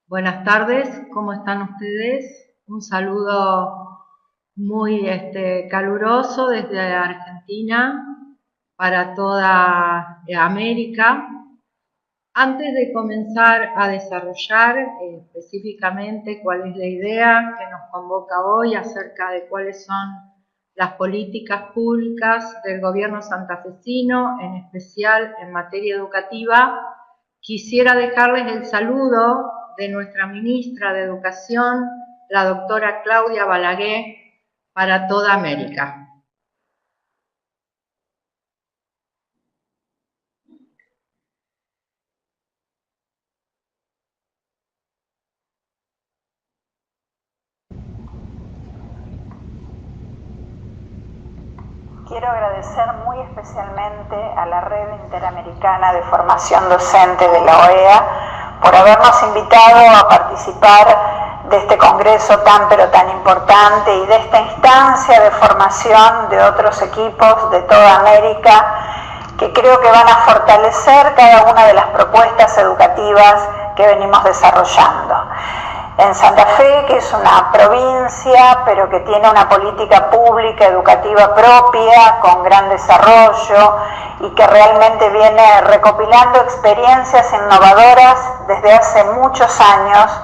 Buenas tardes, ¿cómo están ustedes? Un saludo muy caluroso desde Argentina para toda América. Antes de comenzar a desarrollar específicamente cuál es la idea que nos convoca hoy acerca de cuáles son las políticas públicas del gobierno santafesino, en especial en materia educativa, quisiera dejarles el saludo de nuestra ministra de Educación, la doctora Claudia Balaguer, para toda América. Quiero agradecer muy especialmente a la Red Interamericana de Formación Docente de la OEA por habernos invitado a participar de este congreso tan pero tan importante y de esta instancia de formación de otros equipos de toda América que creo que van a fortalecer cada una de las propuestas educativas que venimos desarrollando. En Santa Fe, que es una provincia, pero que tiene una política pública educativa propia, con gran desarrollo y que realmente viene recopilando experiencias innovadoras desde hace muchos años,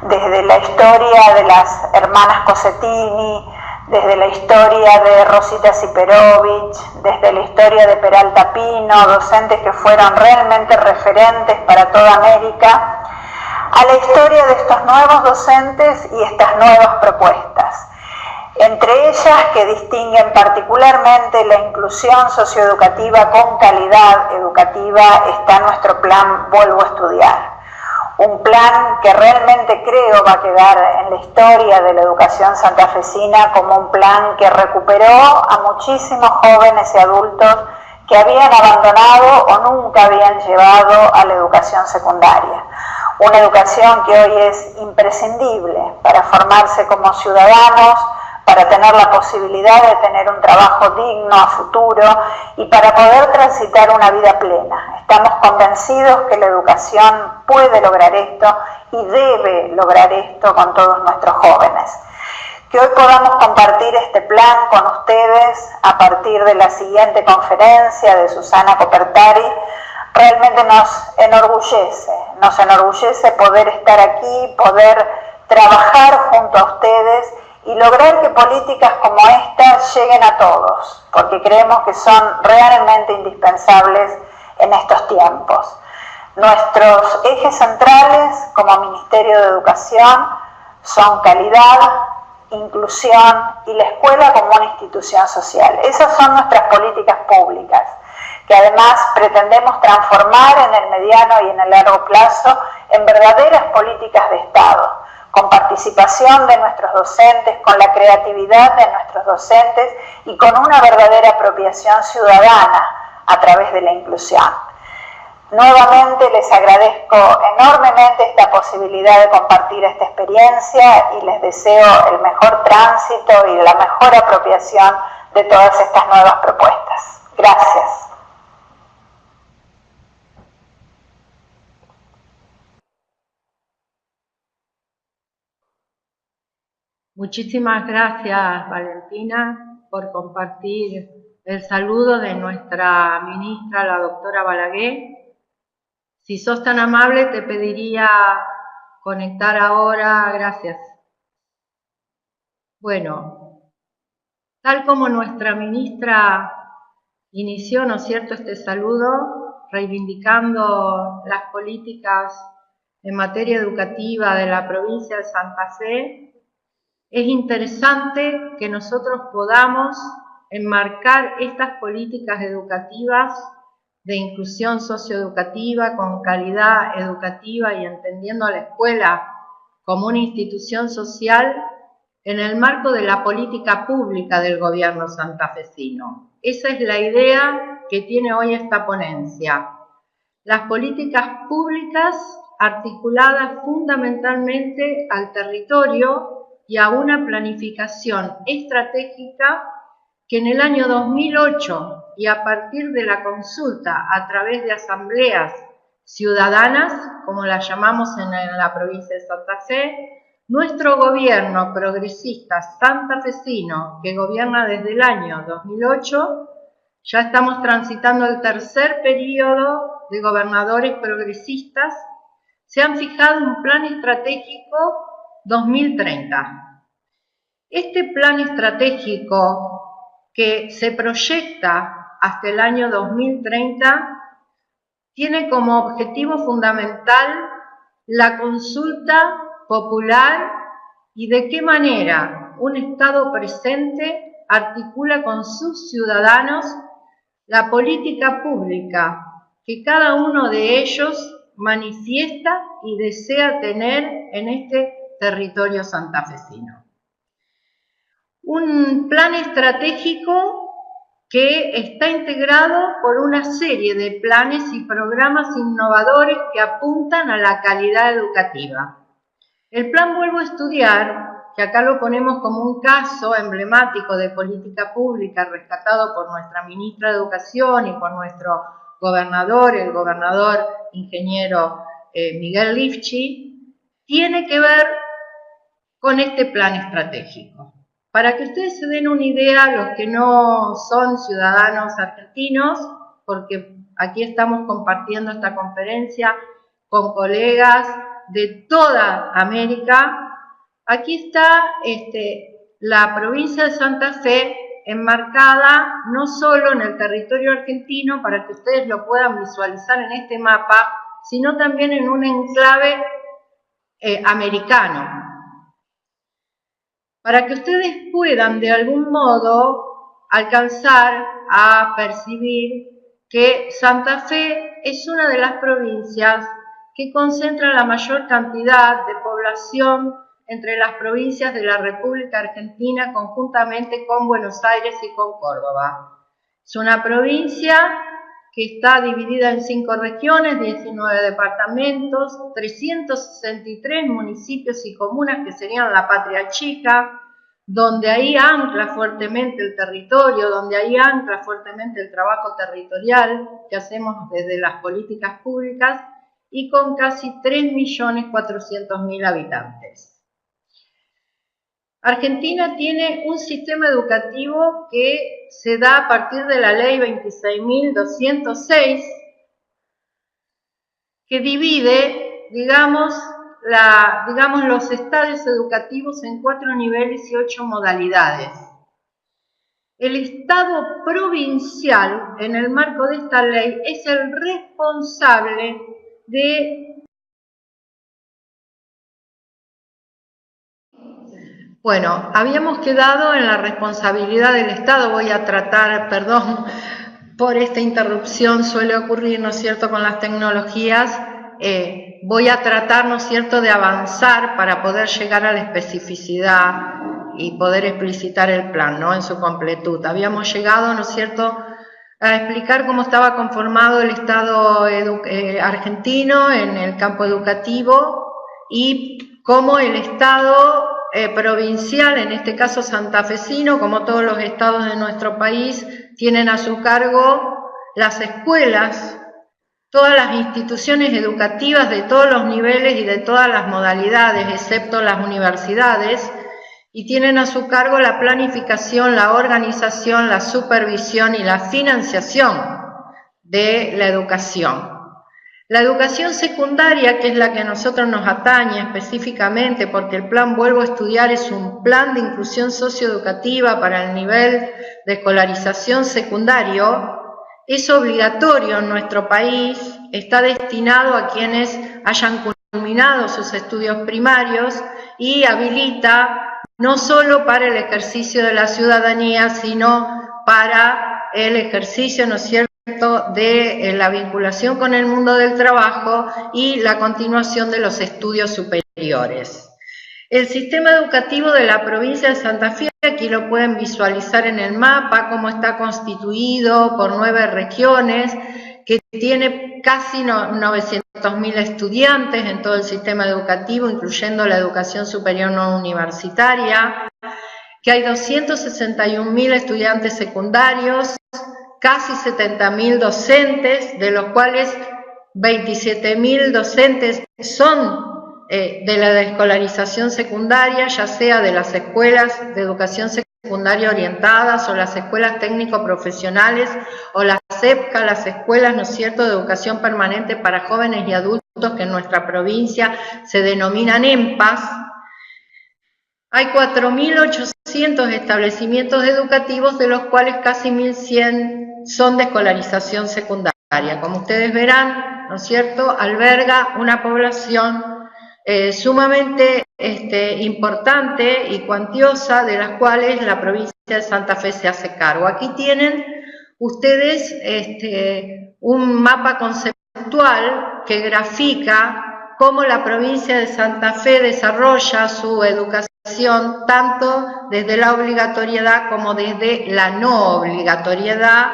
desde la historia de las hermanas Cosettini, desde la historia de Rosita Siperovich, desde la historia de Peralta Pino, docentes que fueron realmente referentes para toda América, a la historia de estos nuevos docentes y estas nuevas propuestas. Entre ellas que distinguen particularmente la inclusión socioeducativa con calidad educativa está nuestro plan Vuelvo a Estudiar. Un plan que realmente creo va a quedar en la historia de la educación santafesina como un plan que recuperó a muchísimos jóvenes y adultos que habían abandonado o nunca habían llevado a la educación secundaria. Una educación que hoy es imprescindible para formarse como ciudadanos, para tener la posibilidad de tener un trabajo digno a futuro y para poder transitar una vida plena. Estamos convencidos que la educación puede lograr esto y debe lograr esto con todos nuestros jóvenes. Que hoy podamos compartir este plan con ustedes a partir de la siguiente conferencia de Susana Copertari, realmente nos enorgullece poder estar aquí, poder trabajar junto a ustedes y lograr que políticas como estas lleguen a todos, porque creemos que son realmente indispensables en estos tiempos. Nuestros ejes centrales como Ministerio de Educación son calidad, inclusión y la escuela como una institución social. Esas son nuestras políticas públicas, que además pretendemos transformar en el mediano y en el largo plazo en verdaderas políticas de Estado, con participación de nuestros docentes, con la creatividad de nuestros docentes y con una verdadera apropiación ciudadana a través de la inclusión. Nuevamente les agradezco enormemente esta posibilidad de compartir esta experiencia y les deseo el mejor tránsito y la mejor apropiación de todas estas nuevas propuestas. Gracias. Muchísimas gracias, Valentina, por compartir el saludo de nuestra ministra, la doctora Balaguer. Si sos tan amable, te pediría conectar ahora. Gracias. Bueno, tal como nuestra ministra inició, ¿no es cierto?, este saludo, reivindicando las políticas en materia educativa de la provincia de Santa Fe, es interesante que nosotros podamos enmarcar estas políticas educativas de inclusión socioeducativa con calidad educativa y entendiendo a la escuela como una institución social en el marco de la política pública del gobierno santafesino. Esa es la idea que tiene hoy esta ponencia. Las políticas públicas articuladas fundamentalmente al territorio y a una planificación estratégica que en el año 2008 y a partir de la consulta a través de asambleas ciudadanas, como las llamamos en la provincia de Santa Fe. Nuestro gobierno progresista santafesino, que gobierna desde el año 2008, ya estamos transitando el tercer periodo de gobernadores progresistas, se han fijado un plan estratégico 2030. Este plan estratégico que se proyecta hasta el año 2030 tiene como objetivo fundamental la consulta popular y de qué manera un Estado presente articula con sus ciudadanos la política pública que cada uno de ellos manifiesta y desea tener en este territorio santafesino. Un plan estratégico que está integrado por una serie de planes y programas innovadores que apuntan a la calidad educativa. El plan Vuelvo a Estudiar, que acá lo ponemos como un caso emblemático de política pública rescatado por nuestra ministra de Educación y por nuestro gobernador, el gobernador ingeniero Miguel Lifchi, tiene que ver con este plan estratégico. Para que ustedes se den una idea, los que no son ciudadanos argentinos, porque aquí estamos compartiendo esta conferencia con colegas de toda América, aquí está la provincia de Santa Fe enmarcada no solo en el territorio argentino, para que ustedes lo puedan visualizar en este mapa, sino también en un enclave americano. Para que ustedes puedan de algún modo alcanzar a percibir que Santa Fe es una de las provincias que concentra la mayor cantidad de población entre las provincias de la República Argentina, conjuntamente con Buenos Aires y con Córdoba. Es una provincia que está dividida en 5 regiones, 19 departamentos, 363 municipios y comunas que serían la patria chica, donde ahí ancla fuertemente el territorio, donde ahí ancla fuertemente el trabajo territorial que hacemos desde las políticas públicas, y con casi 3.400.000 habitantes. Argentina tiene un sistema educativo que se da a partir de la ley 26.206, que divide, digamos, los estadios educativos en 4 niveles y 8 modalidades. El Estado provincial, en el marco de esta ley, es el responsable de... Bueno, habíamos quedado en la responsabilidad del Estado. Voy a tratar, perdón por esta interrupción, suele ocurrir, ¿no es cierto?, con las tecnologías. Voy a tratar, ¿no es cierto?, de avanzar para poder llegar a la especificidad y poder explicitar el plan, ¿no?, en su completud. Habíamos llegado, ¿no es cierto?, a explicar cómo estaba conformado el Estado argentino en el campo educativo y cómo el Estado provincial, en este caso santafesino, como todos los estados de nuestro país, tienen a su cargo las escuelas, todas las instituciones educativas de todos los niveles y de todas las modalidades, excepto las universidades, y tienen a su cargo la planificación, la organización, la supervisión y la financiación de la educación. La educación secundaria, que es la que a nosotros nos atañe específicamente, porque el plan Vuelvo a Estudiar es un plan de inclusión socioeducativa para el nivel de escolarización secundario, es obligatorio en nuestro país, está destinado a quienes hayan culminado sus estudios primarios y habilita no solo para el ejercicio de la ciudadanía, sino para el ejercicio, ¿no es cierto?, de la vinculación con el mundo del trabajo y la continuación de los estudios superiores. El sistema educativo de la provincia de Santa Fe, aquí lo pueden visualizar en el mapa, cómo está constituido por 9 regiones, que tiene casi 900.000 estudiantes en todo el sistema educativo, incluyendo la educación superior no universitaria, que hay 261.000 estudiantes secundarios, casi 70.000 docentes, de los cuales 27.000 docentes son de la escolarización secundaria, ya sea de las escuelas de educación secundaria orientadas o las escuelas técnico-profesionales o las EPCA, las escuelas, ¿no es cierto?, de educación permanente para jóvenes y adultos que en nuestra provincia se denominan EMPAS. Hay 4.800 establecimientos educativos, de los cuales casi 1.100 son de escolarización secundaria. Como ustedes verán, ¿no es cierto?, alberga una población sumamente importante y cuantiosa, de las cuales la provincia de Santa Fe se hace cargo. Aquí tienen ustedes un mapa conceptual que grafica cómo la provincia de Santa Fe desarrolla su educación tanto desde la obligatoriedad como desde la no obligatoriedad,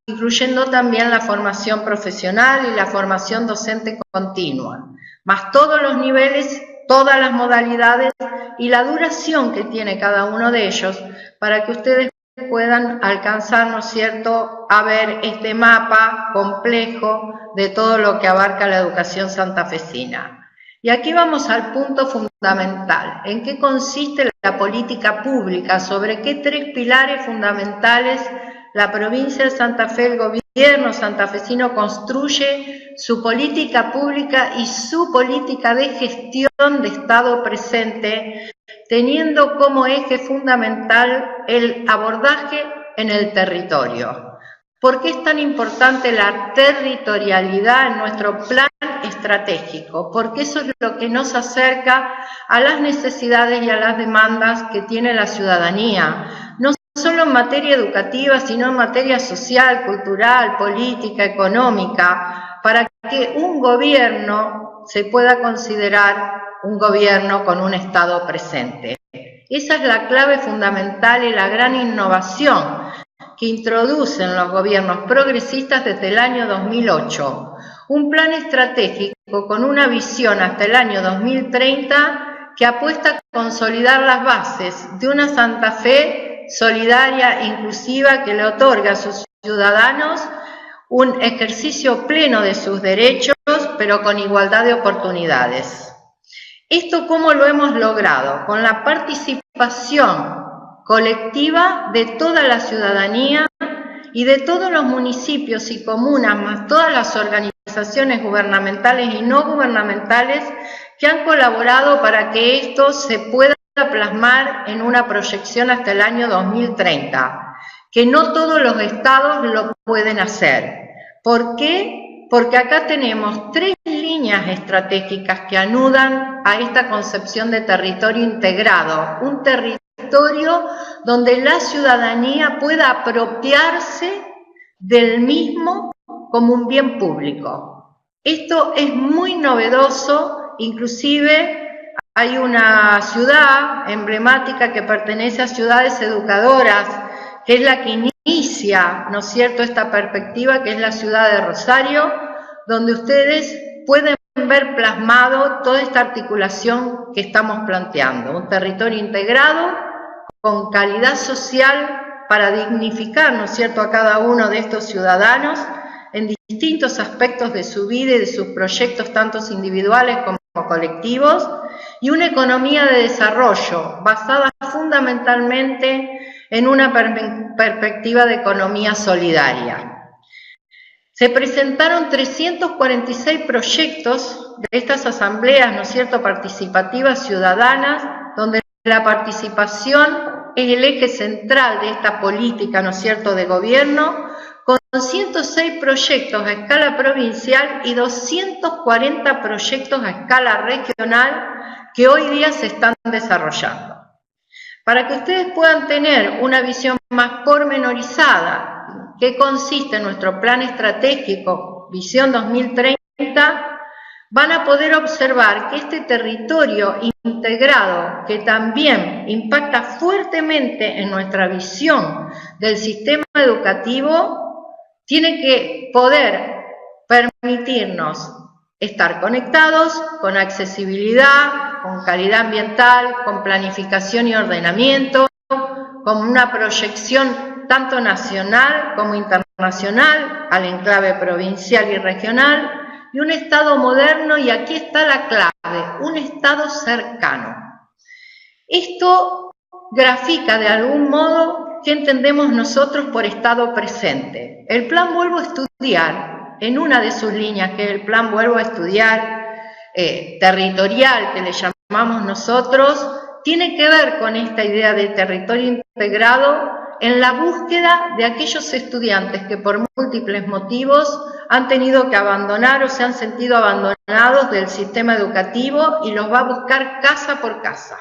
incluyendo también la formación profesional y la formación docente continua, más todos los niveles, todas las modalidades y la duración que tiene cada uno de ellos, para que ustedes puedan alcanzar, ¿no es cierto?, a ver este mapa complejo de todo lo que abarca la educación santafesina. Y aquí vamos al punto fundamental: ¿en qué consiste la política pública? ¿Sobre qué tres pilares fundamentales la provincia de Santa Fe, el gobierno santafesino, construye su política pública y su política de gestión de Estado presente, teniendo como eje fundamental el abordaje en el territorio? ¿Por qué es tan importante la territorialidad en nuestro plan estratégico? Porque eso es lo que nos acerca a las necesidades y a las demandas que tiene la ciudadanía, no solo en materia educativa, sino en materia social, cultural, política, económica, para que un gobierno se pueda considerar un gobierno con un Estado presente. Esa es la clave fundamental y la gran innovación que introducen los gobiernos progresistas desde el año 2008. Un plan estratégico con una visión hasta el año 2030 que apuesta a consolidar las bases de una Santa Fe solidaria e inclusiva, que le otorga a sus ciudadanos un ejercicio pleno de sus derechos, pero con igualdad de oportunidades. ¿Esto cómo lo hemos logrado? Con la participación colectiva de toda la ciudadanía y de todos los municipios y comunas, más todas las organizaciones gubernamentales y no gubernamentales que han colaborado para que esto se pueda plasmar en una proyección hasta el año 2030, que no todos los estados lo pueden hacer. ¿Por qué? Porque acá tenemos tres líneas estratégicas que anudan a esta concepción de territorio integrado, un territorio donde la ciudadanía pueda apropiarse del mismo como un bien público. Esto es muy novedoso, inclusive hay una ciudad emblemática que pertenece a Ciudades Educadoras, que es la que inicia, ¿no es cierto?, esta perspectiva, que es la ciudad de Rosario, donde ustedes pueden ver plasmado toda esta articulación que estamos planteando, un territorio integrado con calidad social para dignificar, ¿no es cierto?, a cada uno de estos ciudadanos en distintos aspectos de su vida y de sus proyectos, tanto individuales como colectivos, y una economía de desarrollo basada fundamentalmente en una perspectiva de economía solidaria. Se presentaron 346 proyectos de estas asambleas, ¿no es cierto?, participativas ciudadanas, donde la participación es el eje central de esta política, ¿no es cierto?, de gobierno, con 106 proyectos a escala provincial y 240 proyectos a escala regional que hoy día se están desarrollando. Para que ustedes puedan tener una visión más pormenorizada, ¿qué consiste en nuestro plan estratégico Visión 2030? Van a poder observar que este territorio integrado, que también impacta fuertemente en nuestra visión del sistema educativo, tiene que poder permitirnos estar conectados con accesibilidad, con calidad ambiental, con planificación y ordenamiento, con una proyección tanto nacional como internacional al enclave provincial y regional, y un Estado moderno, y aquí está la clave, un Estado cercano. Esto grafica de algún modo qué entendemos nosotros por Estado presente. El plan Vuelvo a Estudiar, en una de sus líneas, que es el plan Vuelvo a Estudiar territorial, que le llamamos nosotros, tiene que ver con esta idea de territorio integrado en la búsqueda de aquellos estudiantes que por múltiples motivos han tenido que abandonar o se han sentido abandonados del sistema educativo y los va a buscar casa por casa.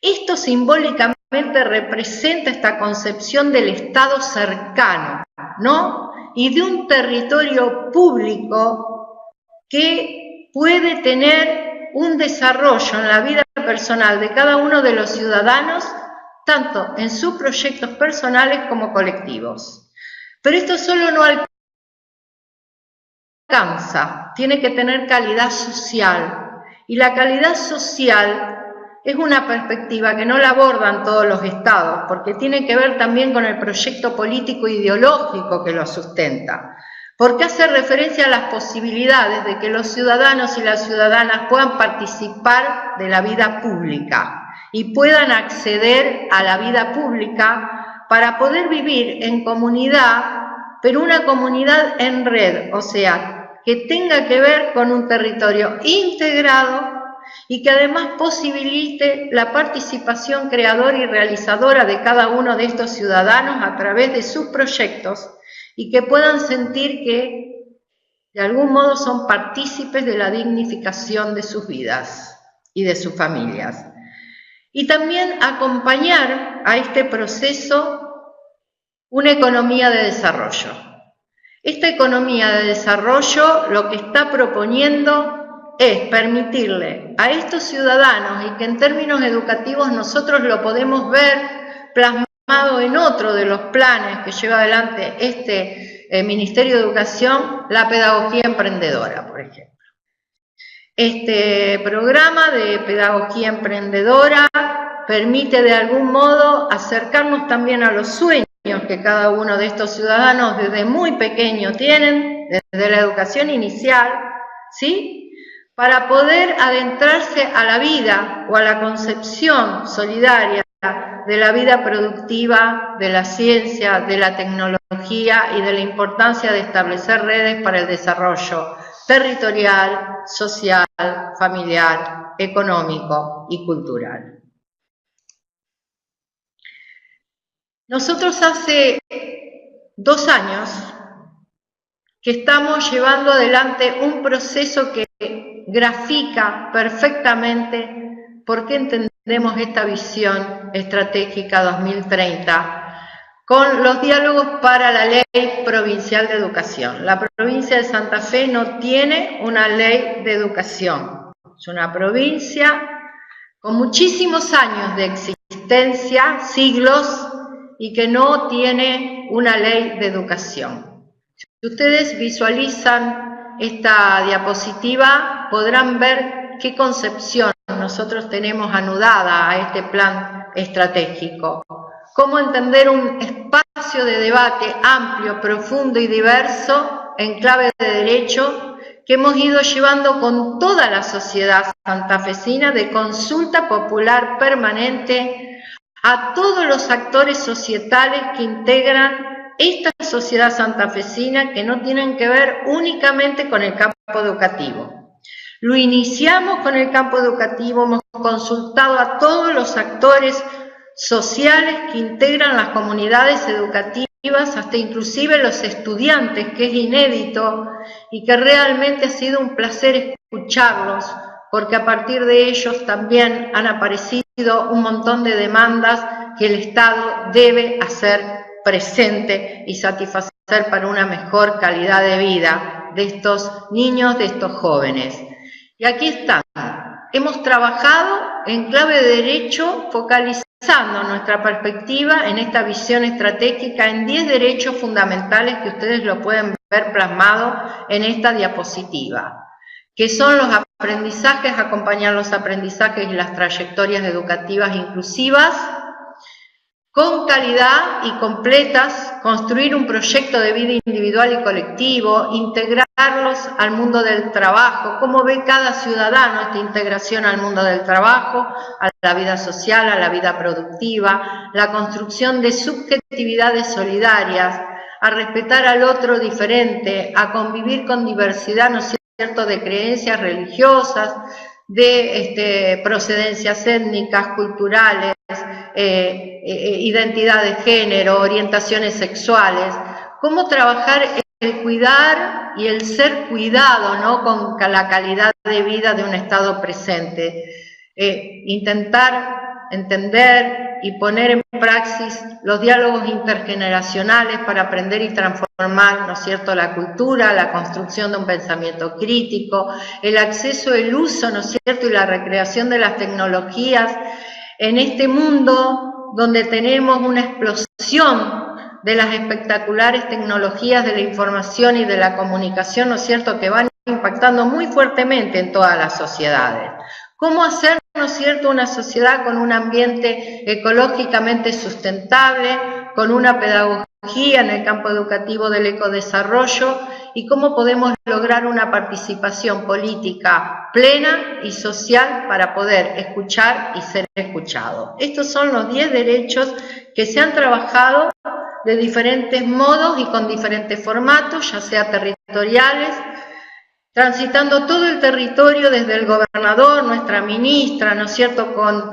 Esto simbólicamente representa esta concepción del Estado cercano, ¿no? Y de un territorio público que puede tener un desarrollo en la vida personal de cada uno de los ciudadanos, tanto en sus proyectos personales como colectivos. Pero esto solo no alcanza, tiene que tener calidad social, y la calidad social es una perspectiva que no la abordan todos los estados, porque tiene que ver también con el proyecto político e ideológico que lo sustenta, porque hace referencia a las posibilidades de que los ciudadanos y las ciudadanas puedan participar de la vida pública y puedan acceder a la vida pública para poder vivir en comunidad, pero una comunidad en red, o sea, que tenga que ver con un territorio integrado y que además posibilite la participación creadora y realizadora de cada uno de estos ciudadanos a través de sus proyectos y que puedan sentir que de algún modo son partícipes de la dignificación de sus vidas y de sus familias. Y también acompañar a este proceso una economía de desarrollo. Esta economía de desarrollo lo que está proponiendo es permitirle a estos ciudadanos, y que en términos educativos nosotros lo podemos ver plasmado en otro de los planes que lleva adelante este Ministerio de Educación, la pedagogía emprendedora, por ejemplo. Este programa de pedagogía emprendedora permite de algún modo acercarnos también a los sueños que cada uno de estos ciudadanos desde muy pequeño tienen, desde la educación inicial, ¿sí?, para poder adentrarse a la vida o a la concepción solidaria de la vida productiva, de la ciencia, de la tecnología y de la importancia de establecer redes para el desarrollo territorial, social, familiar, económico y cultural. Nosotros hace 2 años que estamos llevando adelante un proceso que grafica perfectamente por qué entendemos esta visión estratégica 2030 con los diálogos para la Ley Provincial de Educación. La provincia de Santa Fe no tiene una ley de educación. Es una provincia con muchísimos años de existencia, siglos, y que no tiene una ley de educación. Si ustedes visualizan esta diapositiva, podrán ver qué concepción nosotros tenemos anudada a este plan estratégico. Cómo entender un espacio de debate amplio, profundo y diverso en clave de derecho que hemos ido llevando con toda la sociedad santafesina, de consulta popular permanente a todos los actores societales que integran esta sociedad santafesina, que no tienen que ver únicamente con el campo educativo. Lo iniciamos con el campo educativo, hemos consultado a todos los actores sociales que integran las comunidades educativas, hasta inclusive los estudiantes, que es inédito y que realmente ha sido un placer escucharlos, porque a partir de ellos también han aparecido un montón de demandas que el Estado debe hacer presente y satisfacer para una mejor calidad de vida de estos niños, de estos jóvenes. Y aquí están. Hemos trabajado en clave de derecho, focalizando nuestra perspectiva en esta visión estratégica en 10 derechos fundamentales que ustedes lo pueden ver plasmado en esta diapositiva, que son los aprendizajes, acompañar los aprendizajes y las trayectorias educativas inclusivas, con calidad y completas, construir un proyecto de vida individual y colectivo, integrarlos al mundo del trabajo, cómo ve cada ciudadano esta integración al mundo del trabajo, a la vida social, a la vida productiva, la construcción de subjetividades solidarias, a respetar al otro diferente, a convivir con diversidad, ¿no es cierto?, de creencias religiosas, de procedencias étnicas, culturales, identidad de género, orientaciones sexuales, cómo trabajar el cuidar y el ser cuidado, ¿no?, con la calidad de vida de un estado presente, intentar entender y poner en praxis los diálogos intergeneracionales para aprender y transformar, ¿no es cierto?, la cultura, la construcción de un pensamiento crítico, el acceso, el uso, ¿no es cierto?, y la recreación de las tecnologías en este mundo donde tenemos una explosión de las espectaculares tecnologías de la información y de la comunicación, ¿no es cierto?, que van impactando muy fuertemente en todas las sociedades. ¿Cómo hacer, ¿no es cierto?, una sociedad con un ambiente ecológicamente sustentable, con una pedagogía en el campo educativo del ecodesarrollo, y cómo podemos lograr una participación política plena y social para poder escuchar y ser escuchado? Estos son los 10 derechos que se han trabajado de diferentes modos y con diferentes formatos, ya sea territoriales, transitando todo el territorio desde el gobernador, nuestra ministra, ¿no es cierto?, con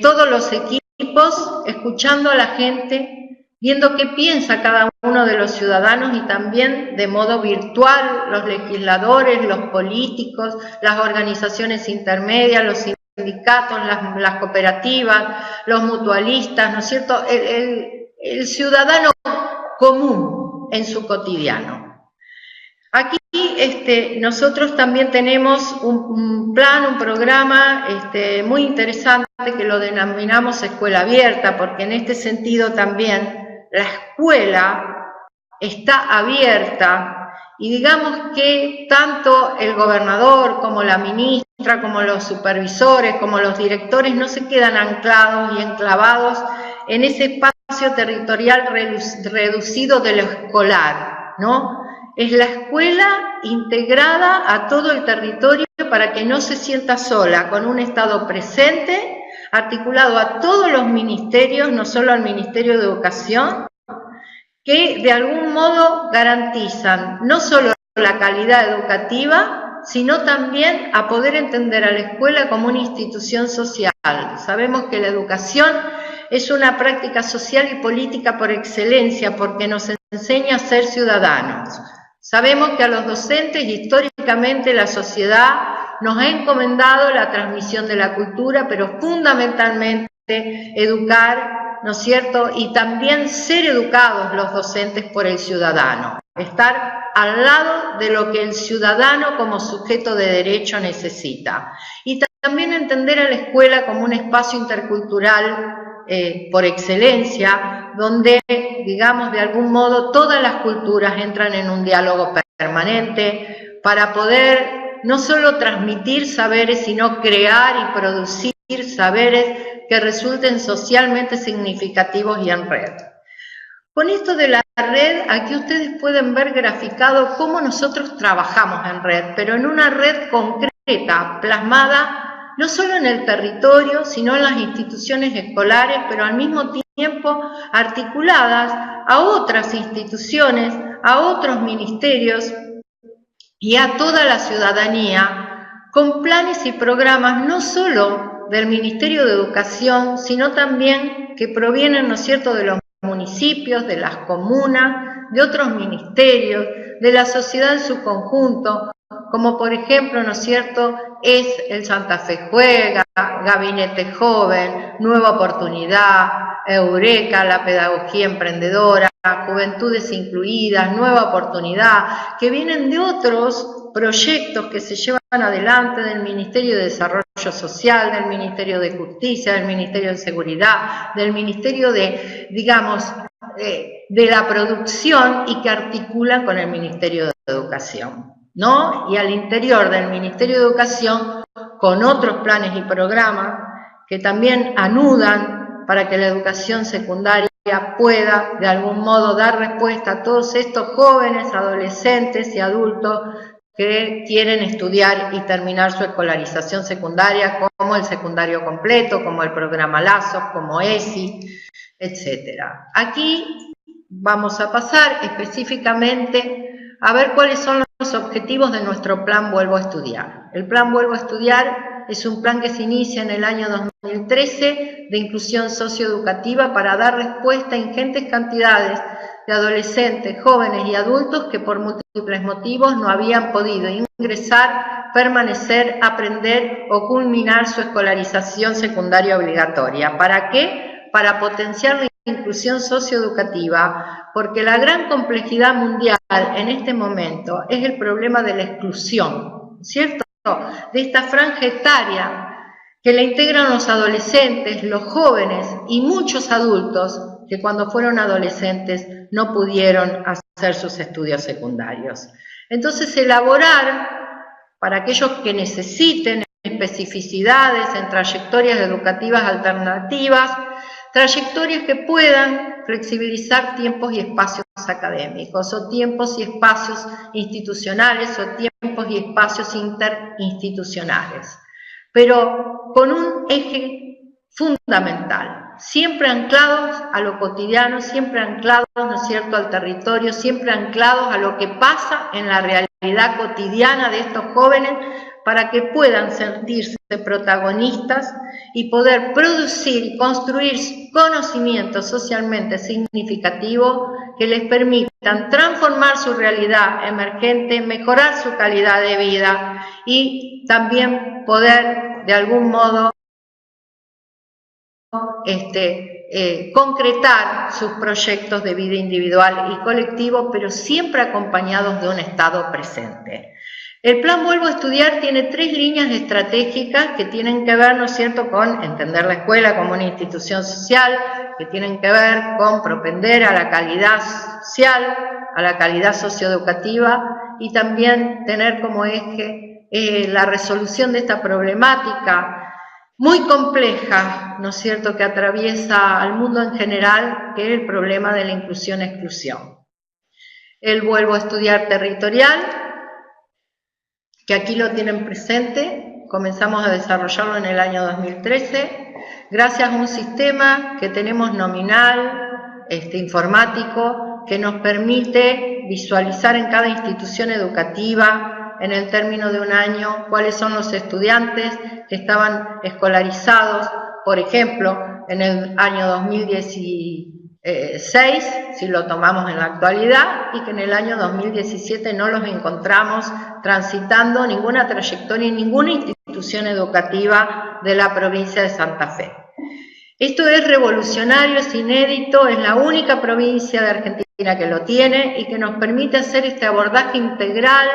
todos los equipos, escuchando a la gente, viendo qué piensa cada uno de los ciudadanos y también de modo virtual, los legisladores, los políticos, las organizaciones intermedias, los sindicatos, las cooperativas, los mutualistas, ¿no es cierto?, el ciudadano común en su cotidiano. Aquí nosotros también tenemos un plan, un programa muy interesante que lo denominamos Escuela Abierta, porque en este sentido también la escuela está abierta y digamos que tanto el gobernador como la ministra, como los supervisores, como los directores no se quedan anclados y enclavados en ese espacio territorial reducido de lo escolar, ¿no? Es la escuela integrada a todo el territorio para que no se sienta sola, con un Estado presente, articulado a todos los ministerios, no solo al Ministerio de Educación, que de algún modo garantizan no solo la calidad educativa, sino también a poder entender a la escuela como una institución social. Sabemos que la educación es una práctica social y política por excelencia, porque nos enseña a ser ciudadanos. Sabemos que a los docentes históricamente la sociedad nos ha encomendado la transmisión de la cultura, pero fundamentalmente educar, ¿no es cierto?, y también ser educados los docentes por el ciudadano, estar al lado de lo que el ciudadano como sujeto de derecho necesita. Y también entender a la escuela como un espacio intercultural por excelencia, donde, digamos, de algún modo todas las culturas entran en un diálogo permanente para poder no solo transmitir saberes, sino crear y producir saberes que resulten socialmente significativos y en red. Con esto de la red, aquí ustedes pueden ver graficado cómo nosotros trabajamos en red, pero en una red concreta, plasmada no solo en el territorio, sino en las instituciones escolares, pero al mismo tiempo articuladas a otras instituciones, a otros ministerios y a toda la ciudadanía, con planes y programas no solo del Ministerio de Educación, sino también que provienen, ¿no es cierto?, de los municipios, de las comunas, de otros ministerios, de la sociedad en su conjunto, como por ejemplo, ¿no es cierto?, es el Santa Fe Juega, Gabinete Joven, Nueva Oportunidad, Eureka, la pedagogía emprendedora, Juventudes Incluidas, Nueva Oportunidad, que vienen de otros proyectos que se llevan adelante del Ministerio de Desarrollo Social, del Ministerio de Justicia, del Ministerio de Seguridad, del Ministerio de, digamos, de la producción y que articulan con el Ministerio de Educación, ¿no? Y al interior del Ministerio de Educación, con otros planes y programas que también anudan para que la educación secundaria pueda de algún modo dar respuesta a todos estos jóvenes, adolescentes y adultos que quieren estudiar y terminar su escolarización secundaria, como el secundario completo, como el programa Lazos, como ESI, etc. Aquí vamos a pasar específicamente a ver cuáles son los objetivos de nuestro plan Vuelvo a Estudiar. El plan Vuelvo a Estudiar es un plan que se inicia en el año 2013 de inclusión socioeducativa para dar respuesta a ingentes cantidades de adolescentes, jóvenes y adultos que por múltiples motivos no habían podido ingresar, permanecer, aprender o culminar su escolarización secundaria obligatoria. ¿Para qué? Para potenciar la inclusión socioeducativa, porque la gran complejidad mundial en este momento es el problema de la exclusión, ¿cierto? De esta franja etaria que la integran los adolescentes, los jóvenes y muchos adultos que cuando fueron adolescentes no pudieron hacer sus estudios secundarios. Entonces, elaborar para aquellos que necesiten especificidades en trayectorias educativas alternativas, trayectorias que puedan flexibilizar tiempos y espacios académicos, o tiempos y espacios institucionales, o tiempos y espacios interinstitucionales, pero con un eje fundamental, siempre anclados a lo cotidiano, siempre anclados, ¿no es cierto?, al territorio, siempre anclados a lo que pasa en la realidad cotidiana de estos jóvenes, para que puedan sentirse protagonistas y poder producir y construir conocimiento socialmente significativo que les permitan transformar su realidad emergente, mejorar su calidad de vida y también poder de algún modo concretar sus proyectos de vida individual y colectivo, pero siempre acompañados de un Estado presente. El plan Vuelvo a Estudiar tiene 3 líneas estratégicas que tienen que ver, ¿no es cierto?, con entender la escuela como una institución social, que tienen que ver con propender a la calidad social, a la calidad socioeducativa y también tener como eje la resolución de esta problemática muy compleja, ¿no es cierto?, que atraviesa al mundo en general, que es el problema de la inclusión-exclusión. El Vuelvo a Estudiar territorial, que aquí lo tienen presente, comenzamos a desarrollarlo en el año 2013, gracias a un sistema que tenemos nominal, informático, que nos permite visualizar en cada institución educativa, en el término de un año, cuáles son los estudiantes que estaban escolarizados, por ejemplo, en el año 2016, si lo tomamos en la actualidad, y que en el año 2017 no los encontramos transitando ninguna trayectoria en ninguna institución educativa de la provincia de Santa Fe. Esto es revolucionario, es inédito, es la única provincia de Argentina que lo tiene y que nos permite hacer este abordaje integral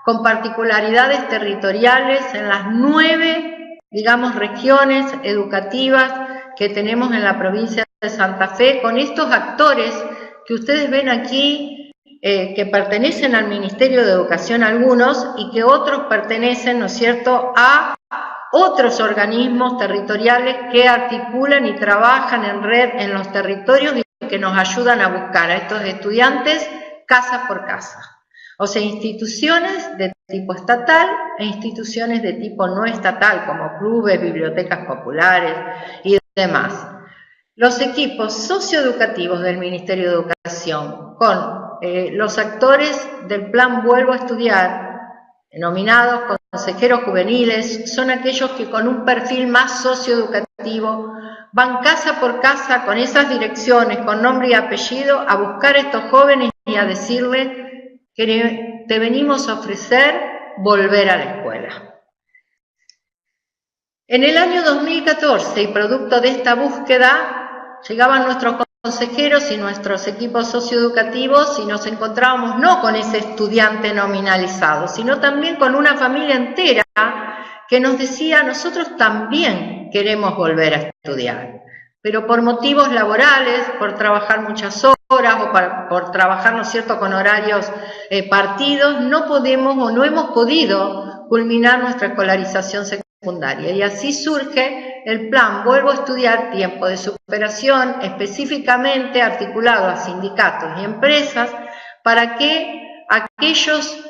con particularidades territoriales en las 9, digamos, regiones educativas que tenemos en la provincia de Santa Fe, con estos actores que ustedes ven aquí, que pertenecen al Ministerio de Educación algunos y que otros pertenecen, ¿no es cierto?, a otros organismos territoriales que articulan y trabajan en red en los territorios y que nos ayudan a buscar a estos estudiantes casa por casa. O sea, instituciones de tipo estatal e instituciones de tipo no estatal, como clubes, bibliotecas populares y demás. Los equipos socioeducativos del Ministerio de Educación con los actores del plan Vuelvo a Estudiar, denominados consejeros juveniles, son aquellos que con un perfil más socioeducativo van casa por casa con esas direcciones, con nombre y apellido, a buscar a estos jóvenes y a decirles que te venimos a ofrecer volver a la escuela. En el año 2014, y producto de esta búsqueda, llegaban nuestros consejeros y nuestros equipos socioeducativos y nos encontrábamos no con ese estudiante nominalizado, sino también con una familia entera que nos decía: nosotros también queremos volver a estudiar, pero por motivos laborales, por trabajar muchas horas o por trabajar, ¿no es cierto?, con horarios partidos, no podemos o no hemos podido culminar nuestra escolarización secundaria secundaria. Y así surge el plan Vuelvo a Estudiar Tiempo de Superación, específicamente articulado a sindicatos y empresas, para que aquellos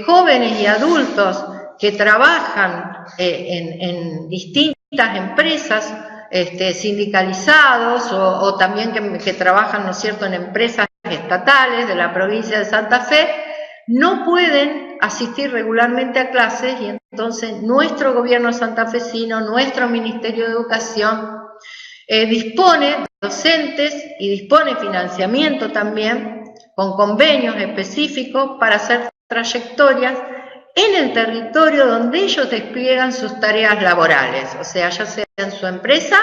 jóvenes y adultos que trabajan en distintas empresas, sindicalizados o también que trabajan, ¿no es cierto?, en empresas estatales de la provincia de Santa Fe, no pueden asistir regularmente a clases y entonces nuestro gobierno santafesino, nuestro Ministerio de Educación, dispone docentes y dispone financiamiento también con convenios específicos para hacer trayectorias en el territorio donde ellos despliegan sus tareas laborales, o sea, ya sea en su empresa,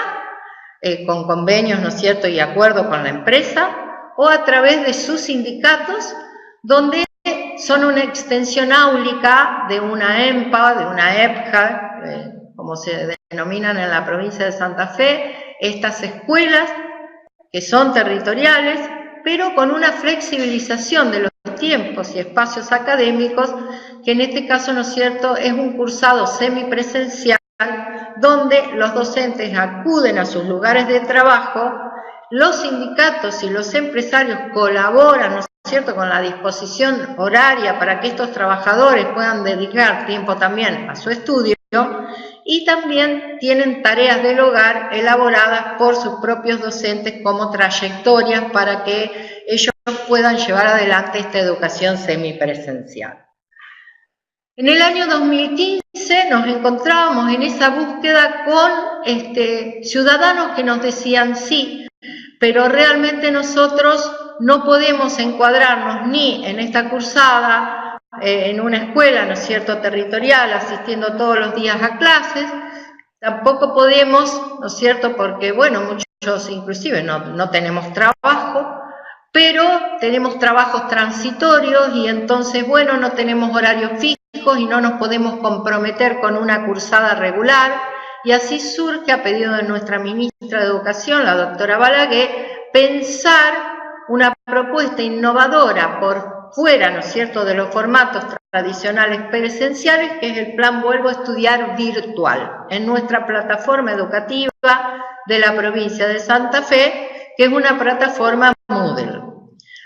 con convenios, ¿no es cierto?, y acuerdo con la empresa, o a través de sus sindicatos, donde son una extensión áulica de una EMPA, de una EPJA, como se denominan en la provincia de Santa Fe, estas escuelas que son territoriales, pero con una flexibilización de los tiempos y espacios académicos, que en este caso, ¿no es cierto?, es un cursado semipresencial, donde los docentes acuden a sus lugares de trabajo, los sindicatos y los empresarios colaboran, ¿no es cierto?, con la disposición horaria para que estos trabajadores puedan dedicar tiempo también a su estudio, y también tienen tareas del hogar elaboradas por sus propios docentes como trayectorias para que ellos puedan llevar adelante esta educación semipresencial. En el año 2015 nos encontrábamos en esa búsqueda con ciudadanos que nos decían sí, pero realmente nosotros no podemos encuadrarnos ni en esta cursada, en una escuela, ¿no es cierto?, territorial, asistiendo todos los días a clases, tampoco podemos, ¿no es cierto?, porque, bueno, muchos inclusive no tenemos trabajo, pero tenemos trabajos transitorios y entonces, bueno, no tenemos horarios fijos y no nos podemos comprometer con una cursada regular, y así surge, a pedido de nuestra ministra de Educación, la doctora Balaguer, pensar una propuesta innovadora por fuera, ¿no es cierto?, de los formatos tradicionales presenciales, que es el plan Vuelvo a Estudiar virtual, en nuestra plataforma educativa de la provincia de Santa Fe, que es una plataforma Moodle.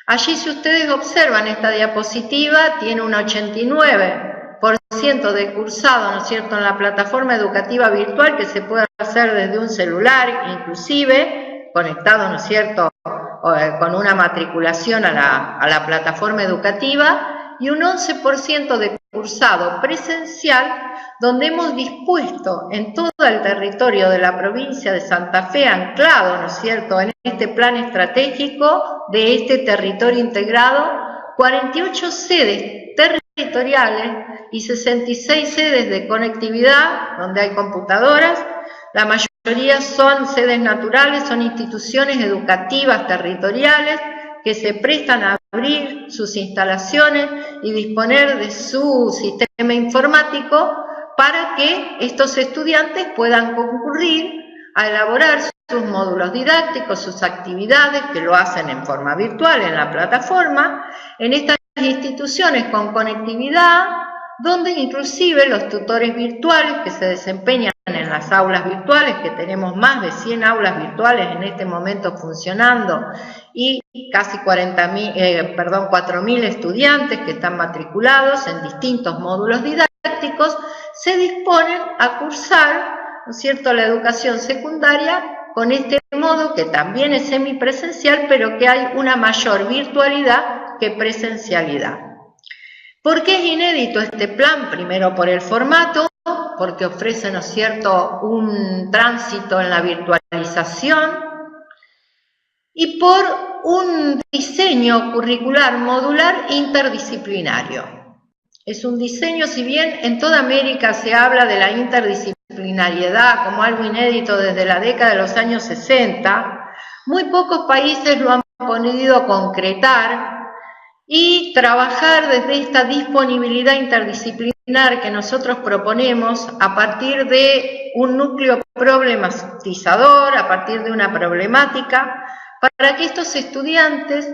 Allí, si ustedes observan esta diapositiva, tiene un 89% de cursado, ¿no es cierto?, en la plataforma educativa virtual, que se puede hacer desde un celular, inclusive, conectado, ¿no es cierto?, con una matriculación a la plataforma educativa, y un 11% de cursado presencial, donde hemos dispuesto en todo el territorio de la provincia de Santa Fe, anclado, ¿no es cierto?, en este plan estratégico de este territorio integrado, 48 sedes territoriales y 66 sedes de conectividad, donde hay computadoras. La mayoría son sedes naturales, son instituciones educativas territoriales que se prestan a abrir sus instalaciones y disponer de su sistema informático para que estos estudiantes puedan concurrir a elaborar sus módulos didácticos, sus actividades, que lo hacen en forma virtual en la plataforma, en estas instituciones con conectividad, donde inclusive los tutores virtuales que se desempeñan en las aulas virtuales, que tenemos más de 100 aulas virtuales en este momento funcionando, y casi 4.000 estudiantes que están matriculados en distintos módulos didácticos, se disponen a cursar, ¿no es cierto?, la educación secundaria con este modo, que también es semipresencial, pero que hay una mayor virtualidad que presencialidad. ¿Por qué es inédito este plan? Primero por el formato, porque ofrece, ¿no es cierto?, un tránsito en la virtualización, y por un diseño curricular modular interdisciplinario. Es un diseño, si bien en toda América se habla de la interdisciplinariedad como algo inédito desde la década de los años 60, muy pocos países lo han podido concretar y trabajar desde esta disponibilidad interdisciplinar que nosotros proponemos a partir de un núcleo problematizador, a partir de una problemática, para que estos estudiantes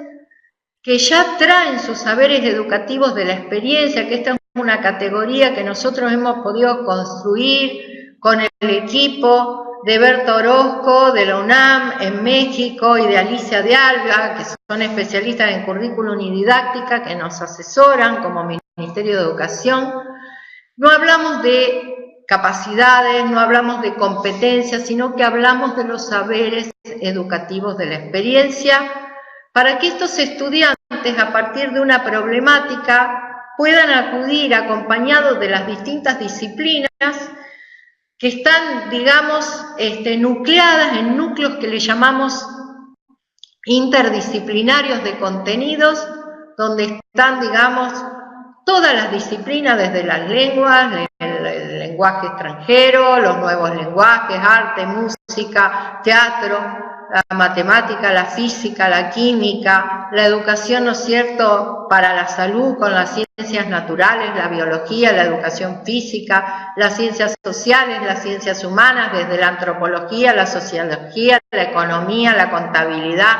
que ya traen sus saberes educativos de la experiencia, que esta es una categoría que nosotros hemos podido construir con el equipo de Berta Orozco de la UNAM en México y de Alicia de Alba, que son especialistas en currículum y didáctica, que nos asesoran como Ministerio de Educación. No hablamos de capacidades, no hablamos de competencias, sino que hablamos de los saberes educativos de la experiencia, para que estos estudiantes, a partir de una problemática, puedan acudir acompañados de las distintas disciplinas que están, digamos, nucleadas en núcleos que le llamamos interdisciplinarios de contenidos, donde están, digamos, todas las disciplinas, desde las lenguas, el lenguaje extranjero, los nuevos lenguajes, arte, música, teatro, la matemática, la física, la química, la educación, ¿no es cierto?, para la salud con las ciencias naturales, la biología, la educación física, las ciencias sociales, las ciencias humanas, desde la antropología, la sociología, la economía, la contabilidad.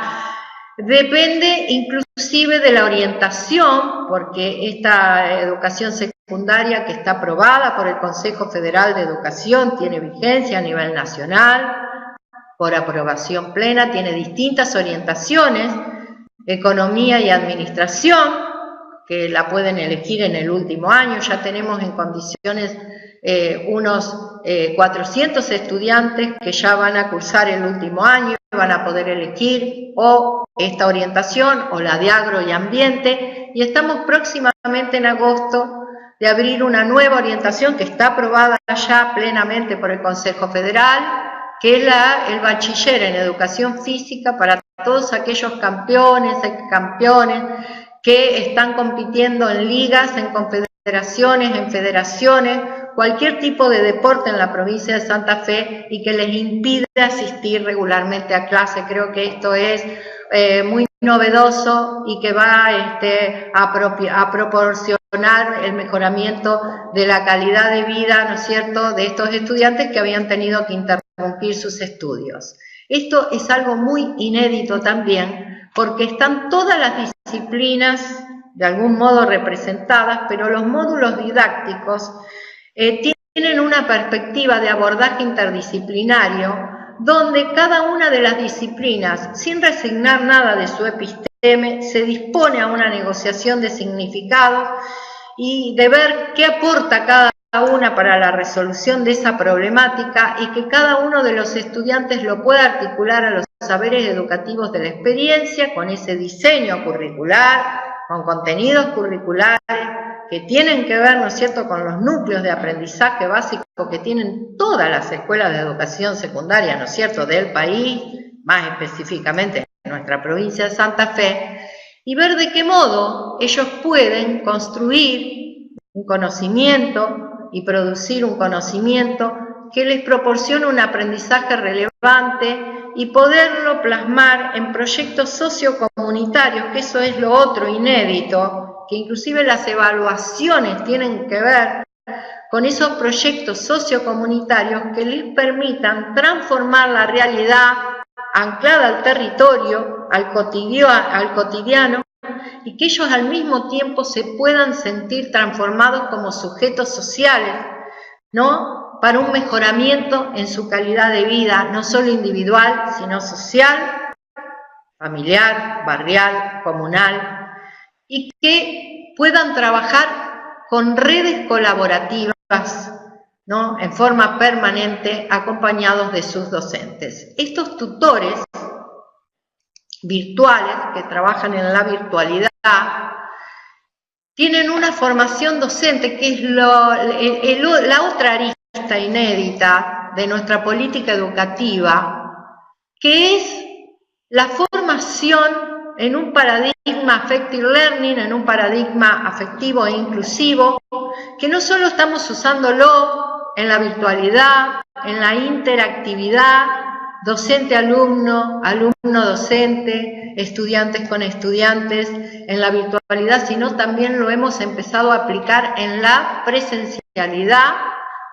Depende inclusive de la orientación, porque esta educación secundaria que está aprobada por el Consejo Federal de Educación tiene vigencia a nivel nacional, por aprobación plena, tiene distintas orientaciones, economía y administración, que la pueden elegir en el último año. Ya tenemos en condiciones unos 400 estudiantes que ya van a cursar el último año, van a poder elegir o esta orientación o la de agro y ambiente, y estamos próximamente en agosto de abrir una nueva orientación que está aprobada ya plenamente por el Consejo Federal, que es el bachiller en educación física para todos aquellos campeones, campeones que están compitiendo en ligas, en confederaciones, en federaciones, cualquier tipo de deporte en la provincia de Santa Fe y que les impide asistir regularmente a clase. Creo que esto es muy novedoso y que va a proporcionar el mejoramiento de la calidad de vida, ¿no es cierto?, de estos estudiantes que habían tenido que interrumpir sus estudios. Esto es algo muy inédito también, porque están todas las disciplinas de algún modo representadas, pero los módulos didácticos tienen una perspectiva de abordaje interdisciplinario, donde cada una de las disciplinas, sin resignar nada de su episteme, se dispone a una negociación de significados y de ver qué aporta cada una para la resolución de esa problemática, y que cada uno de los estudiantes lo pueda articular a los saberes educativos de la experiencia, con ese diseño curricular, con contenidos curriculares que tienen que ver, ¿no es cierto?, con los núcleos de aprendizaje básico que tienen todas las escuelas de educación secundaria, ¿no es cierto?, del país, más específicamente en nuestra provincia de Santa Fe, y ver de qué modo ellos pueden construir un conocimiento y producir un conocimiento que les proporcione un aprendizaje relevante y poderlo plasmar en proyectos sociocomunitarios, que eso es lo otro inédito, que inclusive las evaluaciones tienen que ver con esos proyectos sociocomunitarios que les permitan transformar la realidad anclada al territorio, al cotidiano, y que ellos al mismo tiempo se puedan sentir transformados como sujetos sociales, ¿no?, para un mejoramiento en su calidad de vida, no solo individual, sino social, familiar, barrial, comunal, y que puedan trabajar con redes colaborativas, ¿no?, en forma permanente, acompañados de sus docentes. Estos tutores virtuales que trabajan en la virtualidad tienen una formación docente que es la otra arista inédita de nuestra política educativa, que es la formación en un paradigma affective learning, en un paradigma afectivo e inclusivo, que no solo estamos usándolo en la virtualidad, en la interactividad, docente-alumno, alumno-docente, estudiantes con estudiantes, en la virtualidad, sino también lo hemos empezado a aplicar en la presencialidad,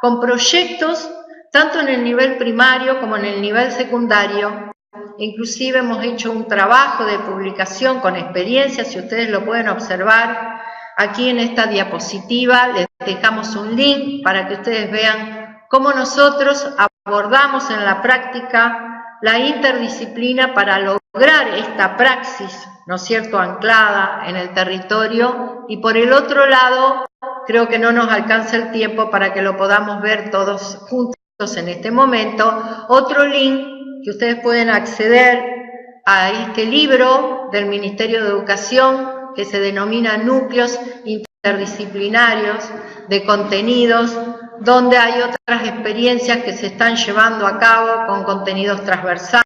con proyectos tanto en el nivel primario como en el nivel secundario. Inclusive hemos hecho un trabajo de publicación con experiencias, si ustedes lo pueden observar aquí en esta diapositiva, les dejamos un link para que ustedes vean cómo nosotros abordamos en la práctica la interdisciplina para lograr esta praxis, ¿no es cierto?, anclada en el territorio, y por el otro lado, creo que no nos alcanza el tiempo para que lo podamos ver todos juntos en este momento, otro link que ustedes pueden acceder a este libro del Ministerio de Educación que se denomina Núcleos Interdisciplinarios de Contenidos, donde hay otras experiencias que se están llevando a cabo con contenidos transversales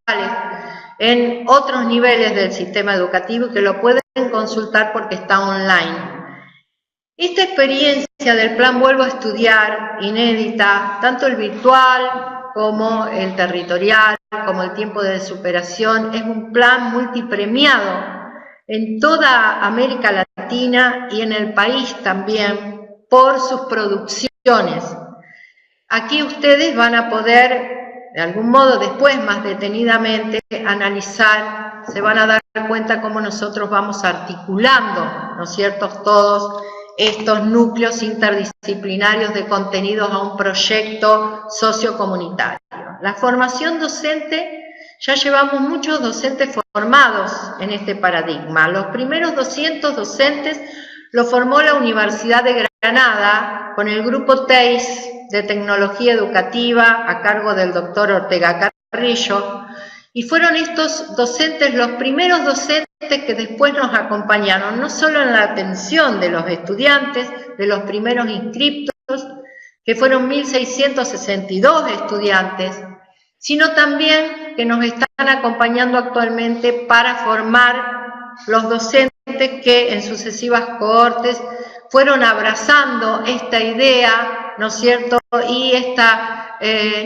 en otros niveles del sistema educativo que lo pueden consultar porque está online. Esta experiencia del plan Vuelvo a Estudiar, inédita, tanto el virtual como el territorial, como el tiempo de superación, es un plan multipremiado en toda América Latina y en el país también por sus producciones. Aquí ustedes van a poder, de algún modo después más detenidamente, analizar, se van a dar cuenta cómo nosotros vamos articulando, ¿no es cierto?, todos estos núcleos interdisciplinarios de contenidos a un proyecto sociocomunitario. La formación docente, ya llevamos muchos docentes formados en este paradigma. Los primeros 200 docentes lo formó la Universidad de Granada con el grupo TEIS de Tecnología Educativa a cargo del doctor Ortega Carrillo, y fueron estos docentes los primeros docentes que después nos acompañaron, no solo en la atención de los estudiantes, de los primeros inscriptos, que fueron 1.662 estudiantes, sino también que nos están acompañando actualmente para formar los docentes que en sucesivas cohortes fueron abrazando esta idea, ¿no es cierto?, y esta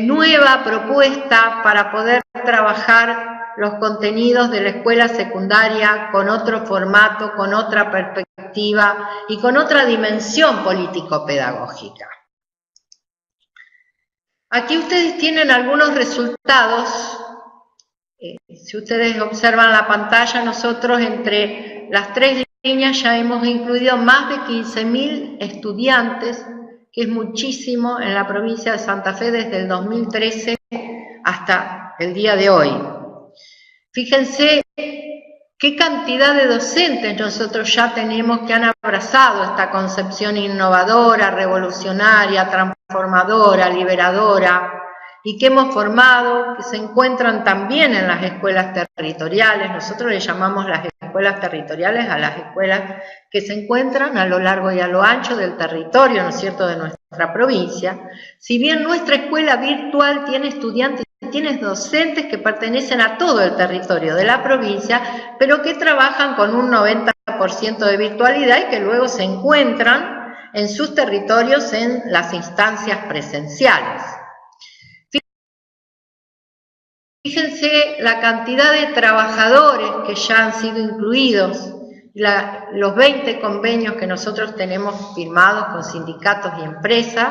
nueva propuesta para poder trabajar los contenidos de la escuela secundaria con otro formato, con otra perspectiva y con otra dimensión político-pedagógica. Aquí ustedes tienen algunos resultados. Si ustedes observan la pantalla, nosotros entre las tres líneas ya hemos incluido más de 15.000 estudiantes, que es muchísimo en la provincia de Santa Fe desde el 2013 hasta el día de hoy. Fíjense qué cantidad de docentes nosotros ya tenemos que han abrazado esta concepción innovadora, revolucionaria, transformadora, liberadora, y que hemos formado, que se encuentran también en las escuelas territoriales. Nosotros le llamamos las escuelas territoriales a las escuelas que se encuentran a lo largo y a lo ancho del territorio, ¿no es cierto?, de nuestra provincia. Si bien nuestra escuela virtual tiene estudiantes, tiene docentes que pertenecen a todo el territorio de la provincia, pero que trabajan con un 90% de virtualidad y que luego se encuentran en sus territorios en las instancias presenciales. Fíjense la cantidad de trabajadores que ya han sido incluidos, los 20 convenios que nosotros tenemos firmados con sindicatos y empresas,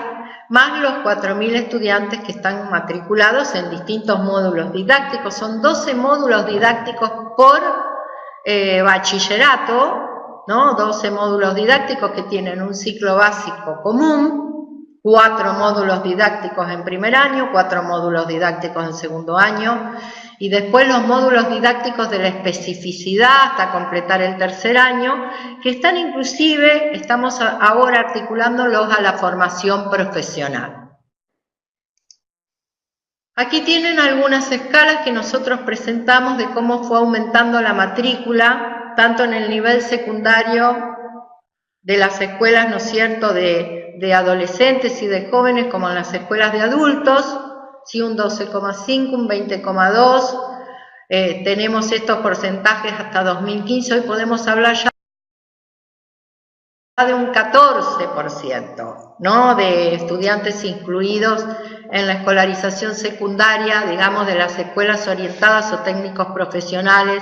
más los 4.000 estudiantes que están matriculados en distintos módulos didácticos. Son 12 módulos didácticos por bachillerato, ¿no? 12 módulos didácticos que tienen un ciclo básico común, 4 módulos didácticos en primer año, 4 módulos didácticos en segundo año, y después los módulos didácticos de la especificidad hasta completar el tercer año, que están inclusive, estamos ahora articulándolos a la formación profesional. Aquí tienen algunas escalas que nosotros presentamos de cómo fue aumentando la matrícula, tanto en el nivel secundario de las escuelas, ¿no es cierto?, de adolescentes y de jóvenes, como en las escuelas de adultos, ¿sí? Un 12,5, un 20,2, tenemos estos porcentajes hasta 2015, hoy podemos hablar ya de un 14%, ¿no?, de estudiantes incluidos en la escolarización secundaria, digamos, de las escuelas orientadas o técnicos profesionales,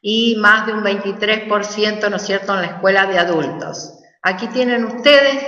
y más de un 23%, ¿no es cierto?, en la escuela de adultos. Aquí tienen ustedes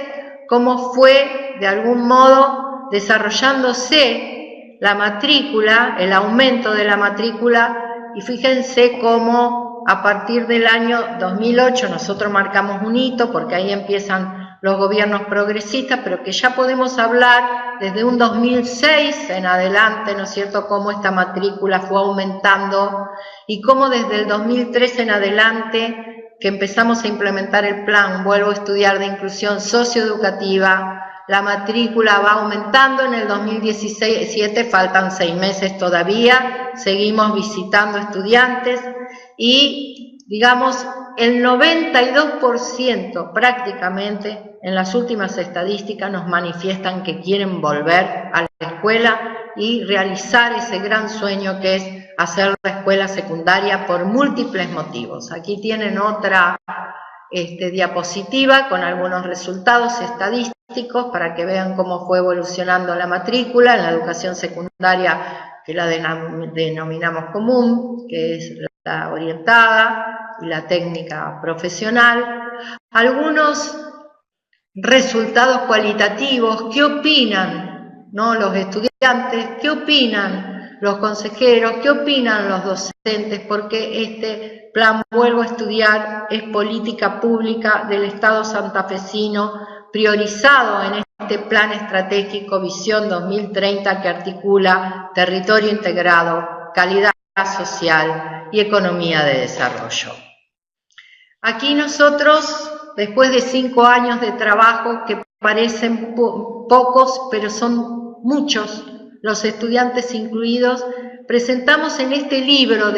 cómo fue, de algún modo, desarrollándose la matrícula, el aumento de la matrícula, y fíjense cómo a partir del año 2008 nosotros marcamos un hito, porque ahí empiezan los gobiernos progresistas, pero que ya podemos hablar desde un 2006 en adelante, ¿no es cierto?, cómo esta matrícula fue aumentando y cómo desde el 2003 en adelante que empezamos a implementar el plan Vuelvo a Estudiar de inclusión socioeducativa, la matrícula va aumentando. En el 2017 faltan 6 meses todavía, seguimos visitando estudiantes y, digamos, el 92% prácticamente en las últimas estadísticas nos manifiestan que quieren volver a la escuela y realizar ese gran sueño que es hacer la escuela secundaria por múltiples motivos. Aquí tienen otra diapositiva con algunos resultados estadísticos para que vean cómo fue evolucionando la matrícula en la educación secundaria, que la denominamos común, que es la orientada y la técnica profesional. Algunos resultados cualitativos, ¿qué opinan, no, los estudiantes? ¿Qué opinan los consejeros? ¿Qué opinan los docentes? Porque este plan Vuelvo a Estudiar es política pública del Estado santafesino, priorizado en este plan estratégico Visión 2030 que articula territorio integrado, calidad social y economía de desarrollo. Aquí nosotros, después de 5 años de trabajo, que parecen pocos, pero son muchos los estudiantes incluidos, presentamos en este libro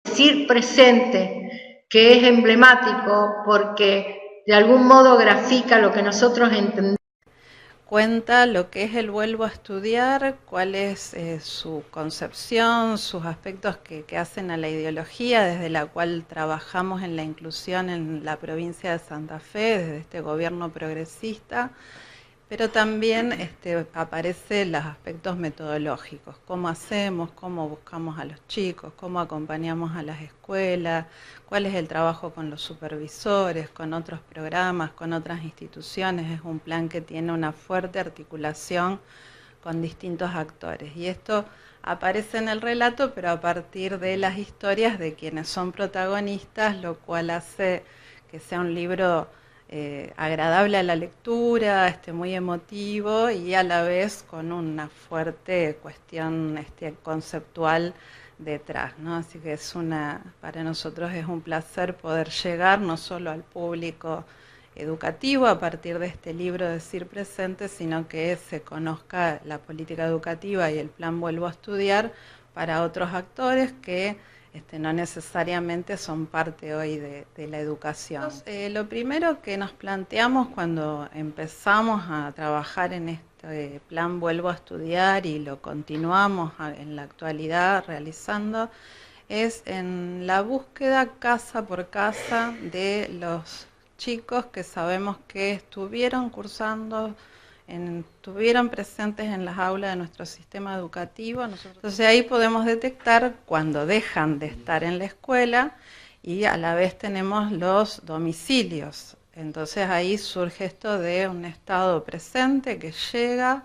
Decir Presente, que es emblemático porque de algún modo grafica lo que nosotros entendemos. Cuenta lo que es el Vuelvo a Estudiar, cuál es su concepción, sus aspectos que hacen a la ideología desde la cual trabajamos en la inclusión en la provincia de Santa Fe, desde este gobierno progresista, pero también aparecen los aspectos metodológicos, cómo hacemos, cómo buscamos a los chicos, cómo acompañamos a las escuelas, cuál es el trabajo con los supervisores, con otros programas, con otras instituciones. Es un plan que tiene una fuerte articulación con distintos actores. Y esto aparece en el relato, pero a partir de las historias de quienes son protagonistas, lo cual hace que sea un libro agradable a la lectura, muy emotivo y a la vez con una fuerte cuestión conceptual detrás, ¿no? Así que para nosotros es un placer poder llegar no solo al público educativo a partir de este libro Decir Presente, sino que se conozca la política educativa y el plan Vuelvo a Estudiar para otros actores que no necesariamente son parte hoy de la educación. Lo primero que nos planteamos cuando empezamos a trabajar en este plan Vuelvo a Estudiar y lo continuamos en la actualidad realizando, es en la búsqueda casa por casa de los chicos que sabemos que estuvieron cursando, estuvieron presentes en las aulas de nuestro sistema educativo. Entonces ahí podemos detectar cuando dejan de estar en la escuela y a la vez tenemos los domicilios. Entonces ahí surge esto de un estado presente que llega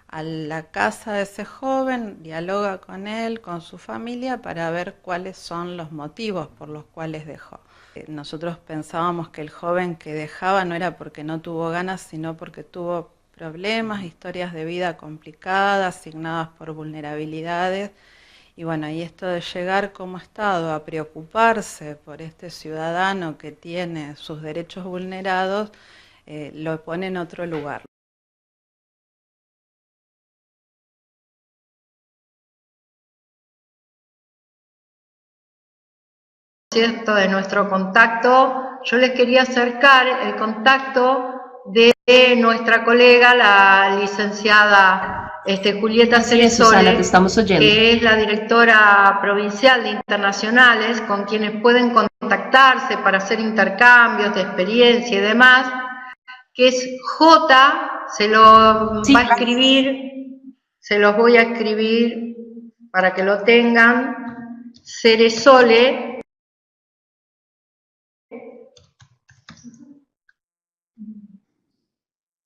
a la casa de ese joven, dialoga con él, con su familia, para ver cuáles son los motivos por los cuales dejó. Nosotros pensábamos que el joven que dejaba no era porque no tuvo ganas, sino porque tuvo problemas, historias de vida complicadas, asignadas por vulnerabilidades. Y bueno, y esto de llegar como Estado a preocuparse por este ciudadano que tiene sus derechos vulnerados, lo pone en otro lugar. De nuestro contacto, yo les quería acercar el contacto de nuestra colega, la licenciada Julieta Ceresole, que es la directora provincial de internacionales, con quienes pueden contactarse para hacer intercambios de experiencia y demás, que es J, se lo va a escribir, se los voy a escribir para que lo tengan, Ceresole,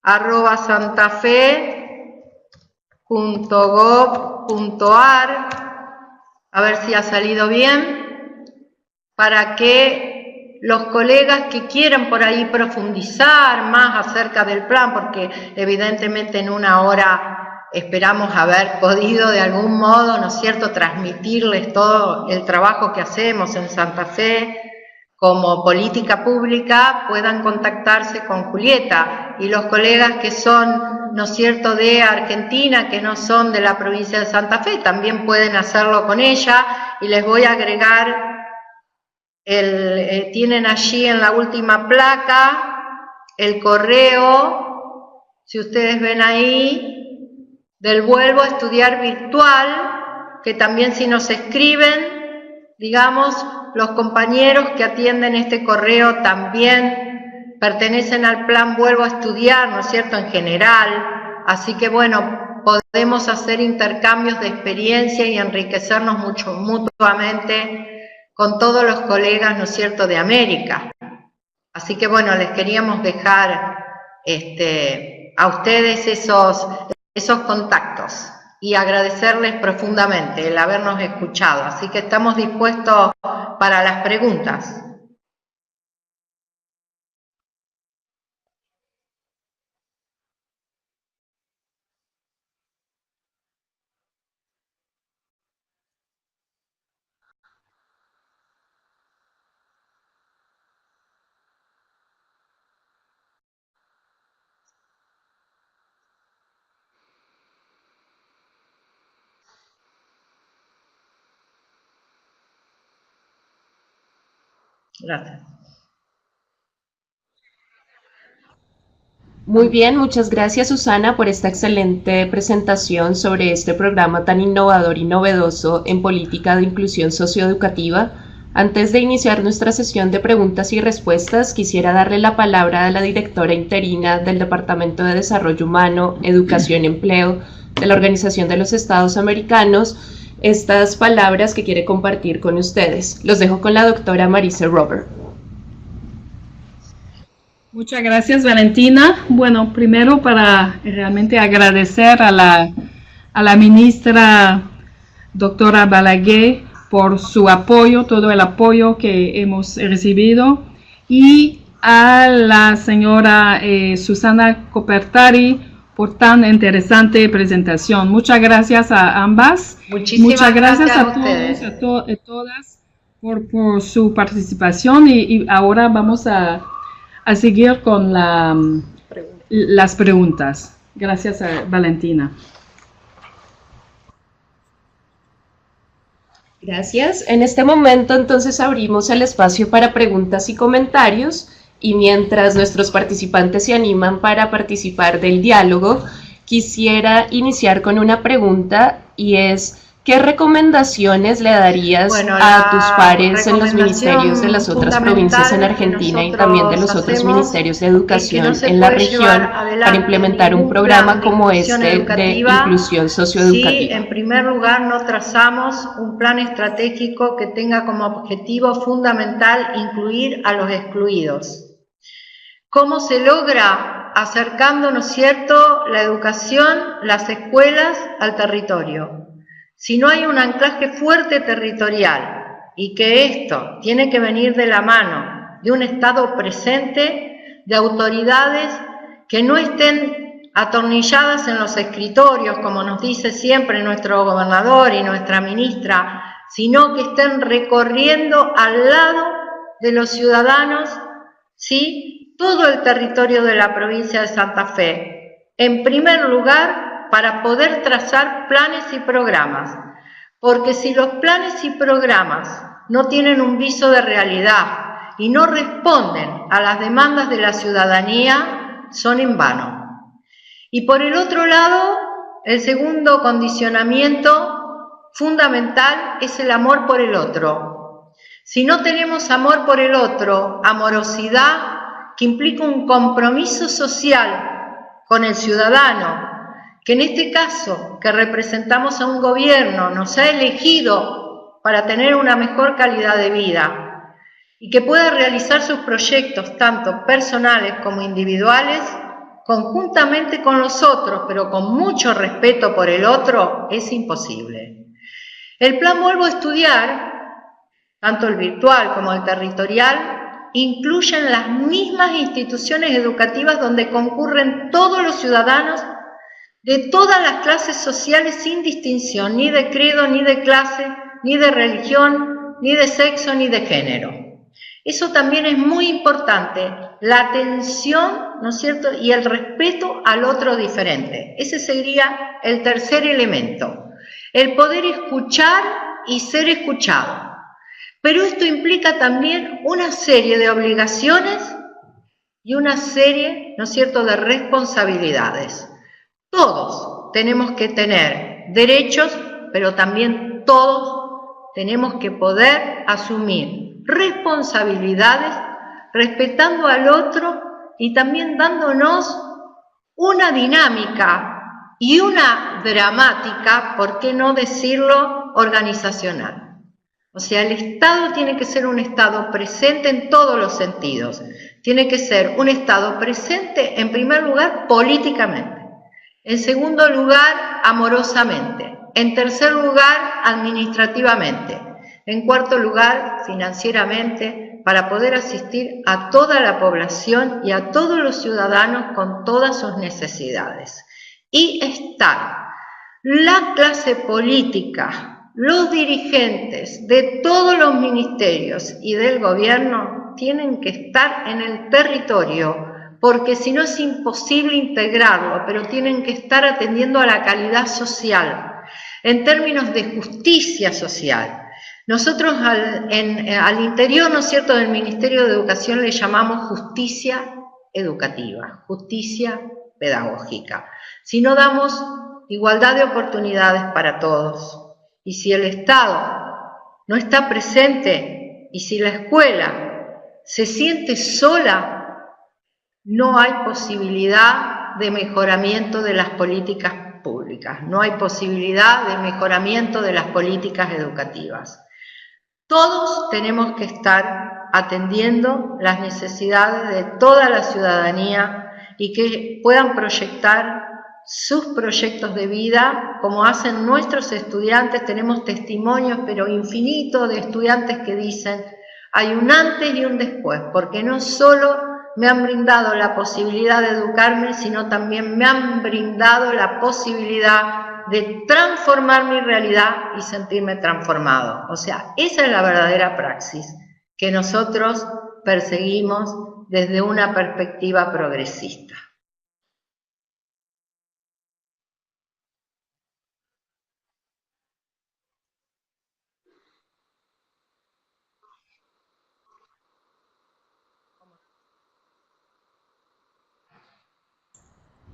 @santafe.gov.ar, a ver si ha salido bien, para que los colegas que quieran por ahí profundizar más acerca del plan, porque evidentemente en una hora esperamos haber podido de algún modo, ¿no es cierto?, transmitirles todo el trabajo que hacemos en Santa Fe como política pública, puedan contactarse con Julieta, y los colegas que son, ¿no es cierto?, de Argentina, que no son de la provincia de Santa Fe, también pueden hacerlo con ella, y les voy a agregar, tienen allí en la última placa el correo, si ustedes ven ahí, del Vuelvo a Estudiar virtual, que también si nos escriben, digamos, los compañeros que atienden este correo también pertenecen al plan Vuelvo a Estudiar, ¿no es cierto?, en general, así que bueno, podemos hacer intercambios de experiencia y enriquecernos mucho mutuamente con todos los colegas, ¿no es cierto?, de América. Así que bueno, les queríamos dejar a ustedes esos contactos y agradecerles profundamente el habernos escuchado. Así que estamos dispuestos para las preguntas. Gracias. Muy bien, muchas gracias Susana por esta excelente presentación sobre este programa tan innovador y novedoso en política de inclusión socioeducativa. Antes de iniciar nuestra sesión de preguntas y respuestas, quisiera darle la palabra a la directora interina del Departamento de Desarrollo Humano, Educación y Empleo de la Organización de los Estados Americanos, estas palabras que quiere compartir con ustedes. Los dejo con la doctora Marise Robert. Muchas gracias, Valentina. Bueno, primero para realmente agradecer a la ministra doctora Balaguer por su apoyo, todo el apoyo que hemos recibido, y a la señora Susana Copertari por tan interesante presentación. Muchas gracias a ambas. Muchas gracias a todos, a todas por su participación, y ahora vamos a seguir con las preguntas. Gracias a Valentina. Gracias. En este momento entonces abrimos el espacio para preguntas y comentarios, y mientras nuestros participantes se animan para participar del diálogo, quisiera iniciar con una pregunta, y es: ¿qué recomendaciones le darías a tus pares en los ministerios de las otras provincias en Argentina y también de los otros ministerios de educación en la región para implementar un programa como este de inclusión socioeducativa? Sí, en primer lugar, no trazamos un plan estratégico que tenga como objetivo fundamental incluir a los excluidos. ¿Cómo se logra? Acercando, ¿no es cierto?, la educación, las escuelas al territorio. Si no hay un anclaje fuerte territorial, y que esto tiene que venir de la mano de un Estado presente, de autoridades que no estén atornilladas en los escritorios, como nos dice siempre nuestro gobernador y nuestra ministra, sino que estén recorriendo al lado de los ciudadanos, ¿sí?, todo el territorio de la provincia de Santa Fe. En primer lugar, para poder trazar planes y programas, porque si los planes y programas no tienen un viso de realidad y no responden a las demandas de la ciudadanía, son en vano. Y por el otro lado, el segundo condicionamiento fundamental es el amor por el otro. Si no tenemos amor por el otro, amorosidad que implica un compromiso social con el ciudadano, que en este caso, que representamos a un gobierno, nos ha elegido para tener una mejor calidad de vida y que pueda realizar sus proyectos, tanto personales como individuales, conjuntamente con los otros, pero con mucho respeto por el otro, es imposible. El plan Vuelvo a Estudiar, tanto el virtual como el territorial, incluyen las mismas instituciones educativas donde concurren todos los ciudadanos de todas las clases sociales sin distinción, ni de credo, ni de clase, ni de religión, ni de sexo, ni de género. Eso también es muy importante, la atención, ¿no es cierto?, y el respeto al otro diferente. Ese sería el tercer elemento, el poder escuchar y ser escuchado. Pero esto implica también una serie de obligaciones y una serie, ¿no es cierto?, de responsabilidades. Todos tenemos que tener derechos, pero también todos tenemos que poder asumir responsabilidades, respetando al otro y también dándonos una dinámica y una dramática, ¿por qué no decirlo?, organizacional. O sea, el Estado tiene que ser un Estado presente en todos los sentidos. Tiene que ser un Estado presente, en primer lugar, políticamente. En segundo lugar, amorosamente. En tercer lugar, administrativamente. En cuarto lugar, financieramente, para poder asistir a toda la población y a todos los ciudadanos con todas sus necesidades. Y estar la clase política, los dirigentes de todos los ministerios y del gobierno tienen que estar en el territorio, porque si no es imposible integrarlo, pero tienen que estar atendiendo a la calidad social, en términos de justicia social. Nosotros al interior, ¿no es cierto?, del Ministerio de Educación le llamamos justicia educativa, justicia pedagógica. Si no damos igualdad de oportunidades para todos, y si el Estado no está presente, y si la escuela se siente sola, no hay posibilidad de mejoramiento de las políticas públicas, no hay posibilidad de mejoramiento de las políticas educativas. Todos tenemos que estar atendiendo las necesidades de toda la ciudadanía y que puedan proyectar sus proyectos de vida, como hacen nuestros estudiantes. Tenemos testimonios, pero infinitos, de estudiantes que dicen, hay un antes y un después, porque no solo me han brindado la posibilidad de educarme, sino también me han brindado la posibilidad de transformar mi realidad y sentirme transformado. O sea, esa es la verdadera praxis que nosotros perseguimos desde una perspectiva progresista.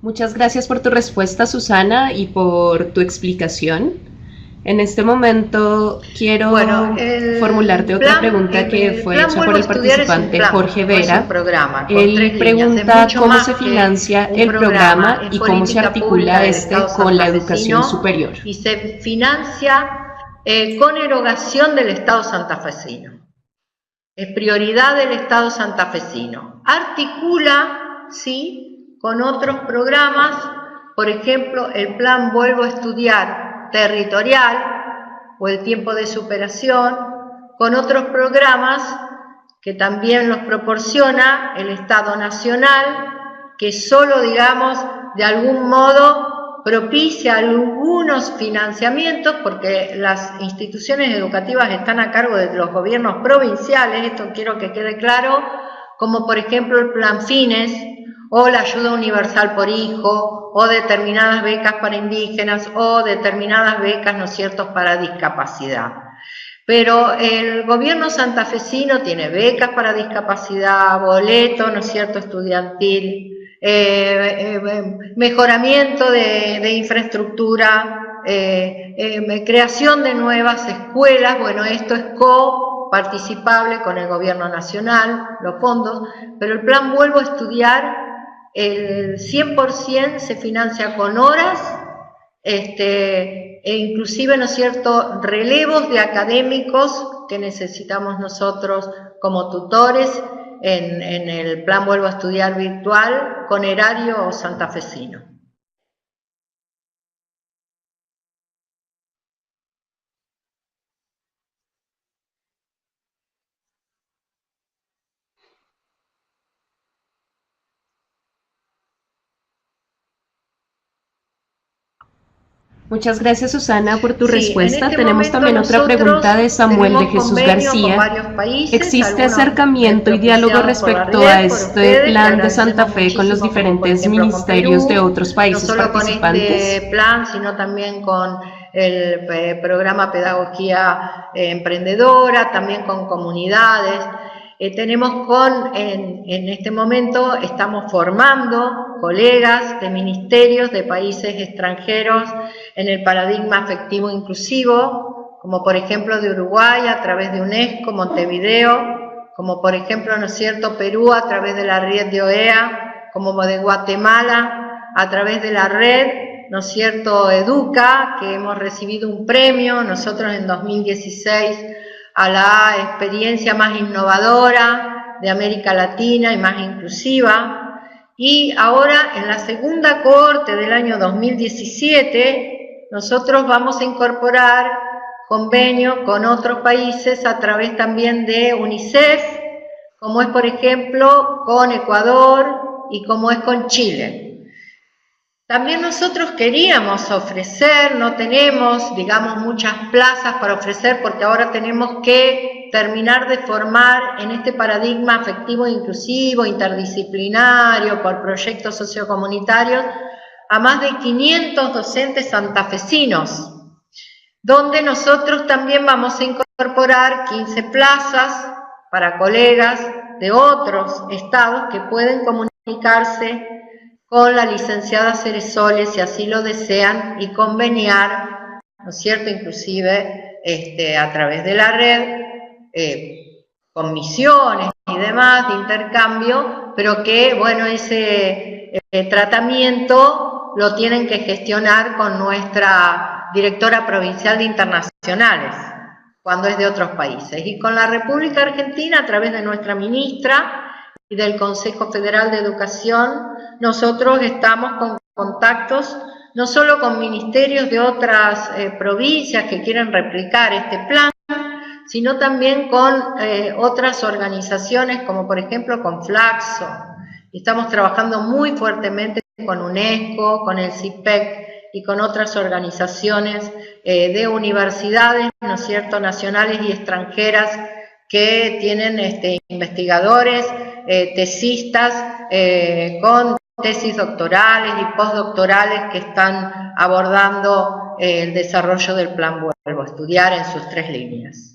Muchas gracias por tu respuesta, Susana, y por tu explicación. En este momento quiero formularte otra pregunta que fue hecha por el participante Jorge Vera. Él pregunta cómo se financia el programa y cómo se articula este con la educación superior. Y se financia con erogación del Estado santafesino. Es prioridad del Estado santafesino. Articula, sí, con otros programas, por ejemplo, el plan Vuelvo a Estudiar territorial o el tiempo de superación, con otros programas que también los proporciona el Estado Nacional, que solo, digamos, de algún modo propicia algunos financiamientos, porque las instituciones educativas están a cargo de los gobiernos provinciales, esto quiero que quede claro, como por ejemplo el Plan Fines, o la ayuda universal por hijo, o determinadas becas para indígenas, o determinadas becas, ¿no es cierto?, para discapacidad. Pero el gobierno santafesino tiene becas para discapacidad, boleto, ¿no es cierto?, estudiantil, mejoramiento de infraestructura, creación de nuevas escuelas. Bueno, esto es coparticipable con el gobierno nacional, los fondos, pero el plan Vuelvo a Estudiar, el 100% se financia con horas, e inclusive, ¿no es cierto?, relevos de académicos que necesitamos nosotros como tutores en el plan Vuelvo a Estudiar virtual con erario santafesino. Muchas gracias, Susana, por tu respuesta. Este Tenemos también otra pregunta de Samuel de Jesús García. ¿Existe acercamiento y diálogo respecto a este plan de Santa Fe con los diferentes ministerios de otros países participantes? No solo con este plan, sino también con el programa Pedagogía Emprendedora, también con comunidades. En este momento estamos formando colegas de ministerios de países extranjeros en el paradigma afectivo inclusivo, como por ejemplo de Uruguay a través de UNESCO, Montevideo, como por ejemplo, ¿no es cierto?, Perú a través de la red de OEA, como de Guatemala a través de la red, ¿no es cierto?, Educa, que hemos recibido un premio, nosotros en 2016, a la experiencia más innovadora de América Latina y más inclusiva. Y ahora, en la segunda cohorte del año 2017, nosotros vamos a incorporar convenio con otros países a través también de UNICEF, como es, por ejemplo, con Ecuador y como es con Chile. También nosotros queríamos ofrecer, no tenemos, digamos, muchas plazas para ofrecer porque ahora tenemos que terminar de formar en este paradigma afectivo inclusivo, interdisciplinario, por proyectos sociocomunitarios, a más de 500 docentes santafesinos, donde nosotros también vamos a incorporar 15 plazas para colegas de otros estados que pueden comunicarse con la licenciada Cerezoles, si así lo desean, y conveniar, ¿no es cierto?, inclusive a través de la red, con misiones y demás de intercambio, pero que, bueno, ese tratamiento lo tienen que gestionar con nuestra directora provincial de internacionales, cuando es de otros países, y con la República Argentina a través de nuestra ministra y del Consejo Federal de Educación. Nosotros estamos con contactos no solo con ministerios de otras provincias que quieren replicar este plan, sino también con otras organizaciones como por ejemplo con Flaxo. Estamos trabajando muy fuertemente con UNESCO, con el CIPEC y con otras organizaciones de universidades, ¿no es cierto?, nacionales y extranjeras que tienen investigadores, tesistas con tesis doctorales y postdoctorales que están abordando el desarrollo del Plan Vuelvo a Estudiar en sus 3 líneas.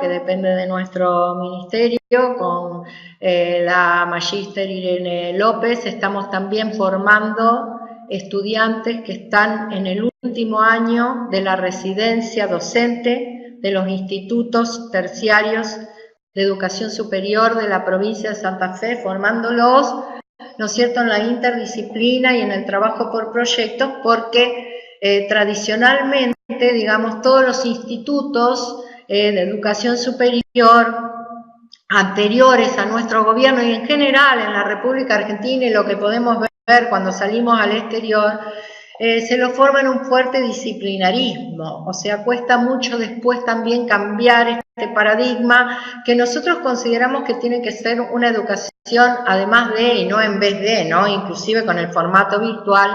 Que depende de nuestro ministerio, con la magíster Irene López, estamos también formando estudiantes que están en el último año de la residencia docente de los institutos terciarios de educación superior de la provincia de Santa Fe, formándolos, ¿no es cierto?, en la interdisciplina y en el trabajo por proyectos, porque tradicionalmente, digamos, todos los institutos de educación superior anteriores a nuestro gobierno y en general en la República Argentina, y lo que podemos ver cuando salimos al exterior, se lo forma en un fuerte disciplinarismo, o sea, cuesta mucho después también cambiar este paradigma que nosotros consideramos que tiene que ser una educación además de y no en vez de, ¿no?, inclusive con el formato virtual,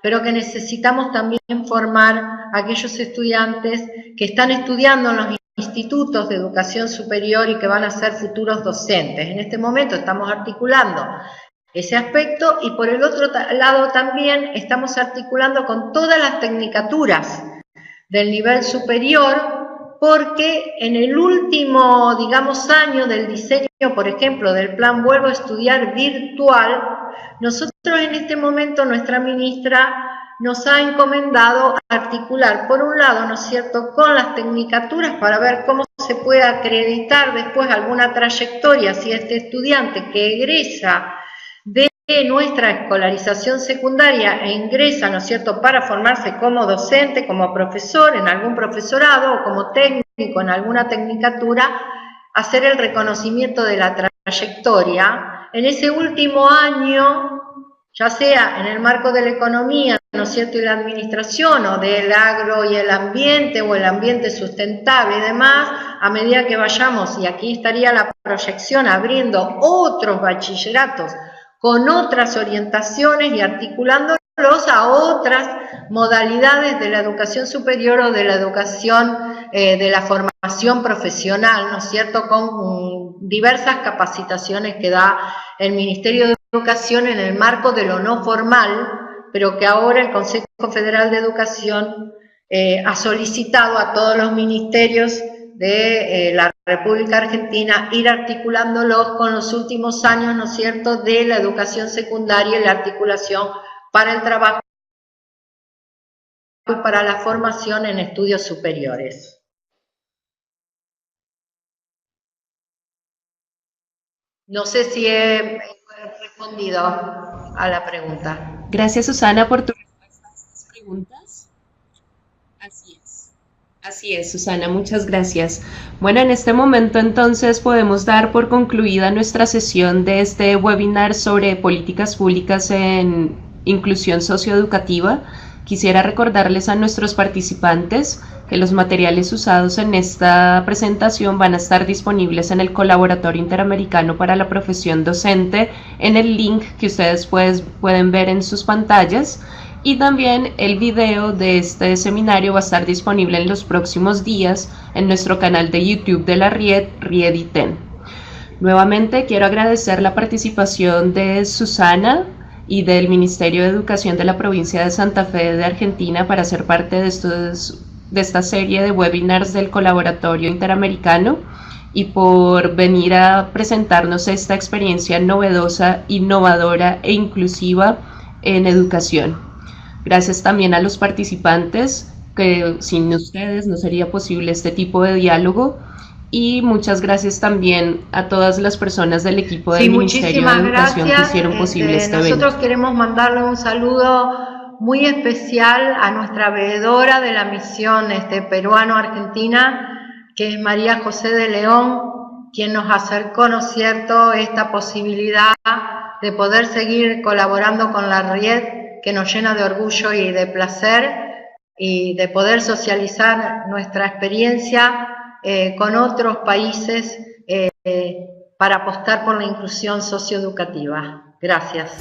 pero que necesitamos también formar a aquellos estudiantes que están estudiando en los institutos de educación superior y que van a ser futuros docentes. En este momento estamos articulando ese aspecto y por el otro lado también estamos articulando con todas las tecnicaturas del nivel superior, porque en el último, digamos, año del diseño, por ejemplo, del plan Vuelvo a Estudiar virtual, nosotros en este momento, nuestra ministra nos ha encomendado articular, por un lado, ¿no es cierto?, con las tecnicaturas para ver cómo se puede acreditar después alguna trayectoria si este estudiante que egresa de nuestra escolarización secundaria e ingresa, ¿no es cierto?, para formarse como docente, como profesor en algún profesorado o como técnico en alguna tecnicatura, hacer el reconocimiento de la trayectoria. En ese último año, ya sea en el marco de la economía, ¿no es cierto?, y la administración, o del agro y el ambiente, o el ambiente sustentable y demás, a medida que vayamos, y aquí estaría la proyección, abriendo otros bachilleratos con otras orientaciones y articulándolos a otras modalidades de la educación superior o de la educación, de la formación profesional, ¿no es cierto?, con diversas capacitaciones que da el Ministerio de Educación en el marco de lo no formal, pero que ahora el Consejo Federal de Educación ha solicitado a todos los ministerios de la República Argentina ir articulándolos con los últimos años, ¿no es cierto?, de la educación secundaria y la articulación para el trabajo y para la formación en estudios superiores. No sé si he respondido a la pregunta. Gracias, Susana, por tu respuesta a estas preguntas. Así es, Susana, muchas gracias. Bueno, en este momento entonces podemos dar por concluida nuestra sesión de este webinar sobre políticas públicas en inclusión socioeducativa. Quisiera recordarles a nuestros participantes que los materiales usados en esta presentación van a estar disponibles en el Colaboratorio Interamericano para la Profesión Docente en el link que ustedes pueden ver en sus pantallas, y también el video de este seminario va a estar disponible en los próximos días en nuestro canal de YouTube de la Riediten. Nuevamente quiero agradecer la participación de Susana y del Ministerio de Educación de la provincia de Santa Fe de Argentina para ser parte de esta serie de webinars del Colaboratorio Interamericano y por venir a presentarnos esta experiencia novedosa, innovadora e inclusiva en educación. Gracias también a los participantes, que sin ustedes no sería posible este tipo de diálogo. Y muchas gracias también a todas las personas del equipo del Ministerio de Educación que hicieron posible este evento. Nosotros queremos mandarle un saludo muy especial a nuestra veedora de la misión peruano-argentina, que es María José de León, quien nos acercó, ¿no es cierto?, esta posibilidad de poder seguir colaborando con la RIED, que nos llena de orgullo y de placer, y de poder socializar nuestra experiencia con otros países para apostar por la inclusión socioeducativa. Gracias.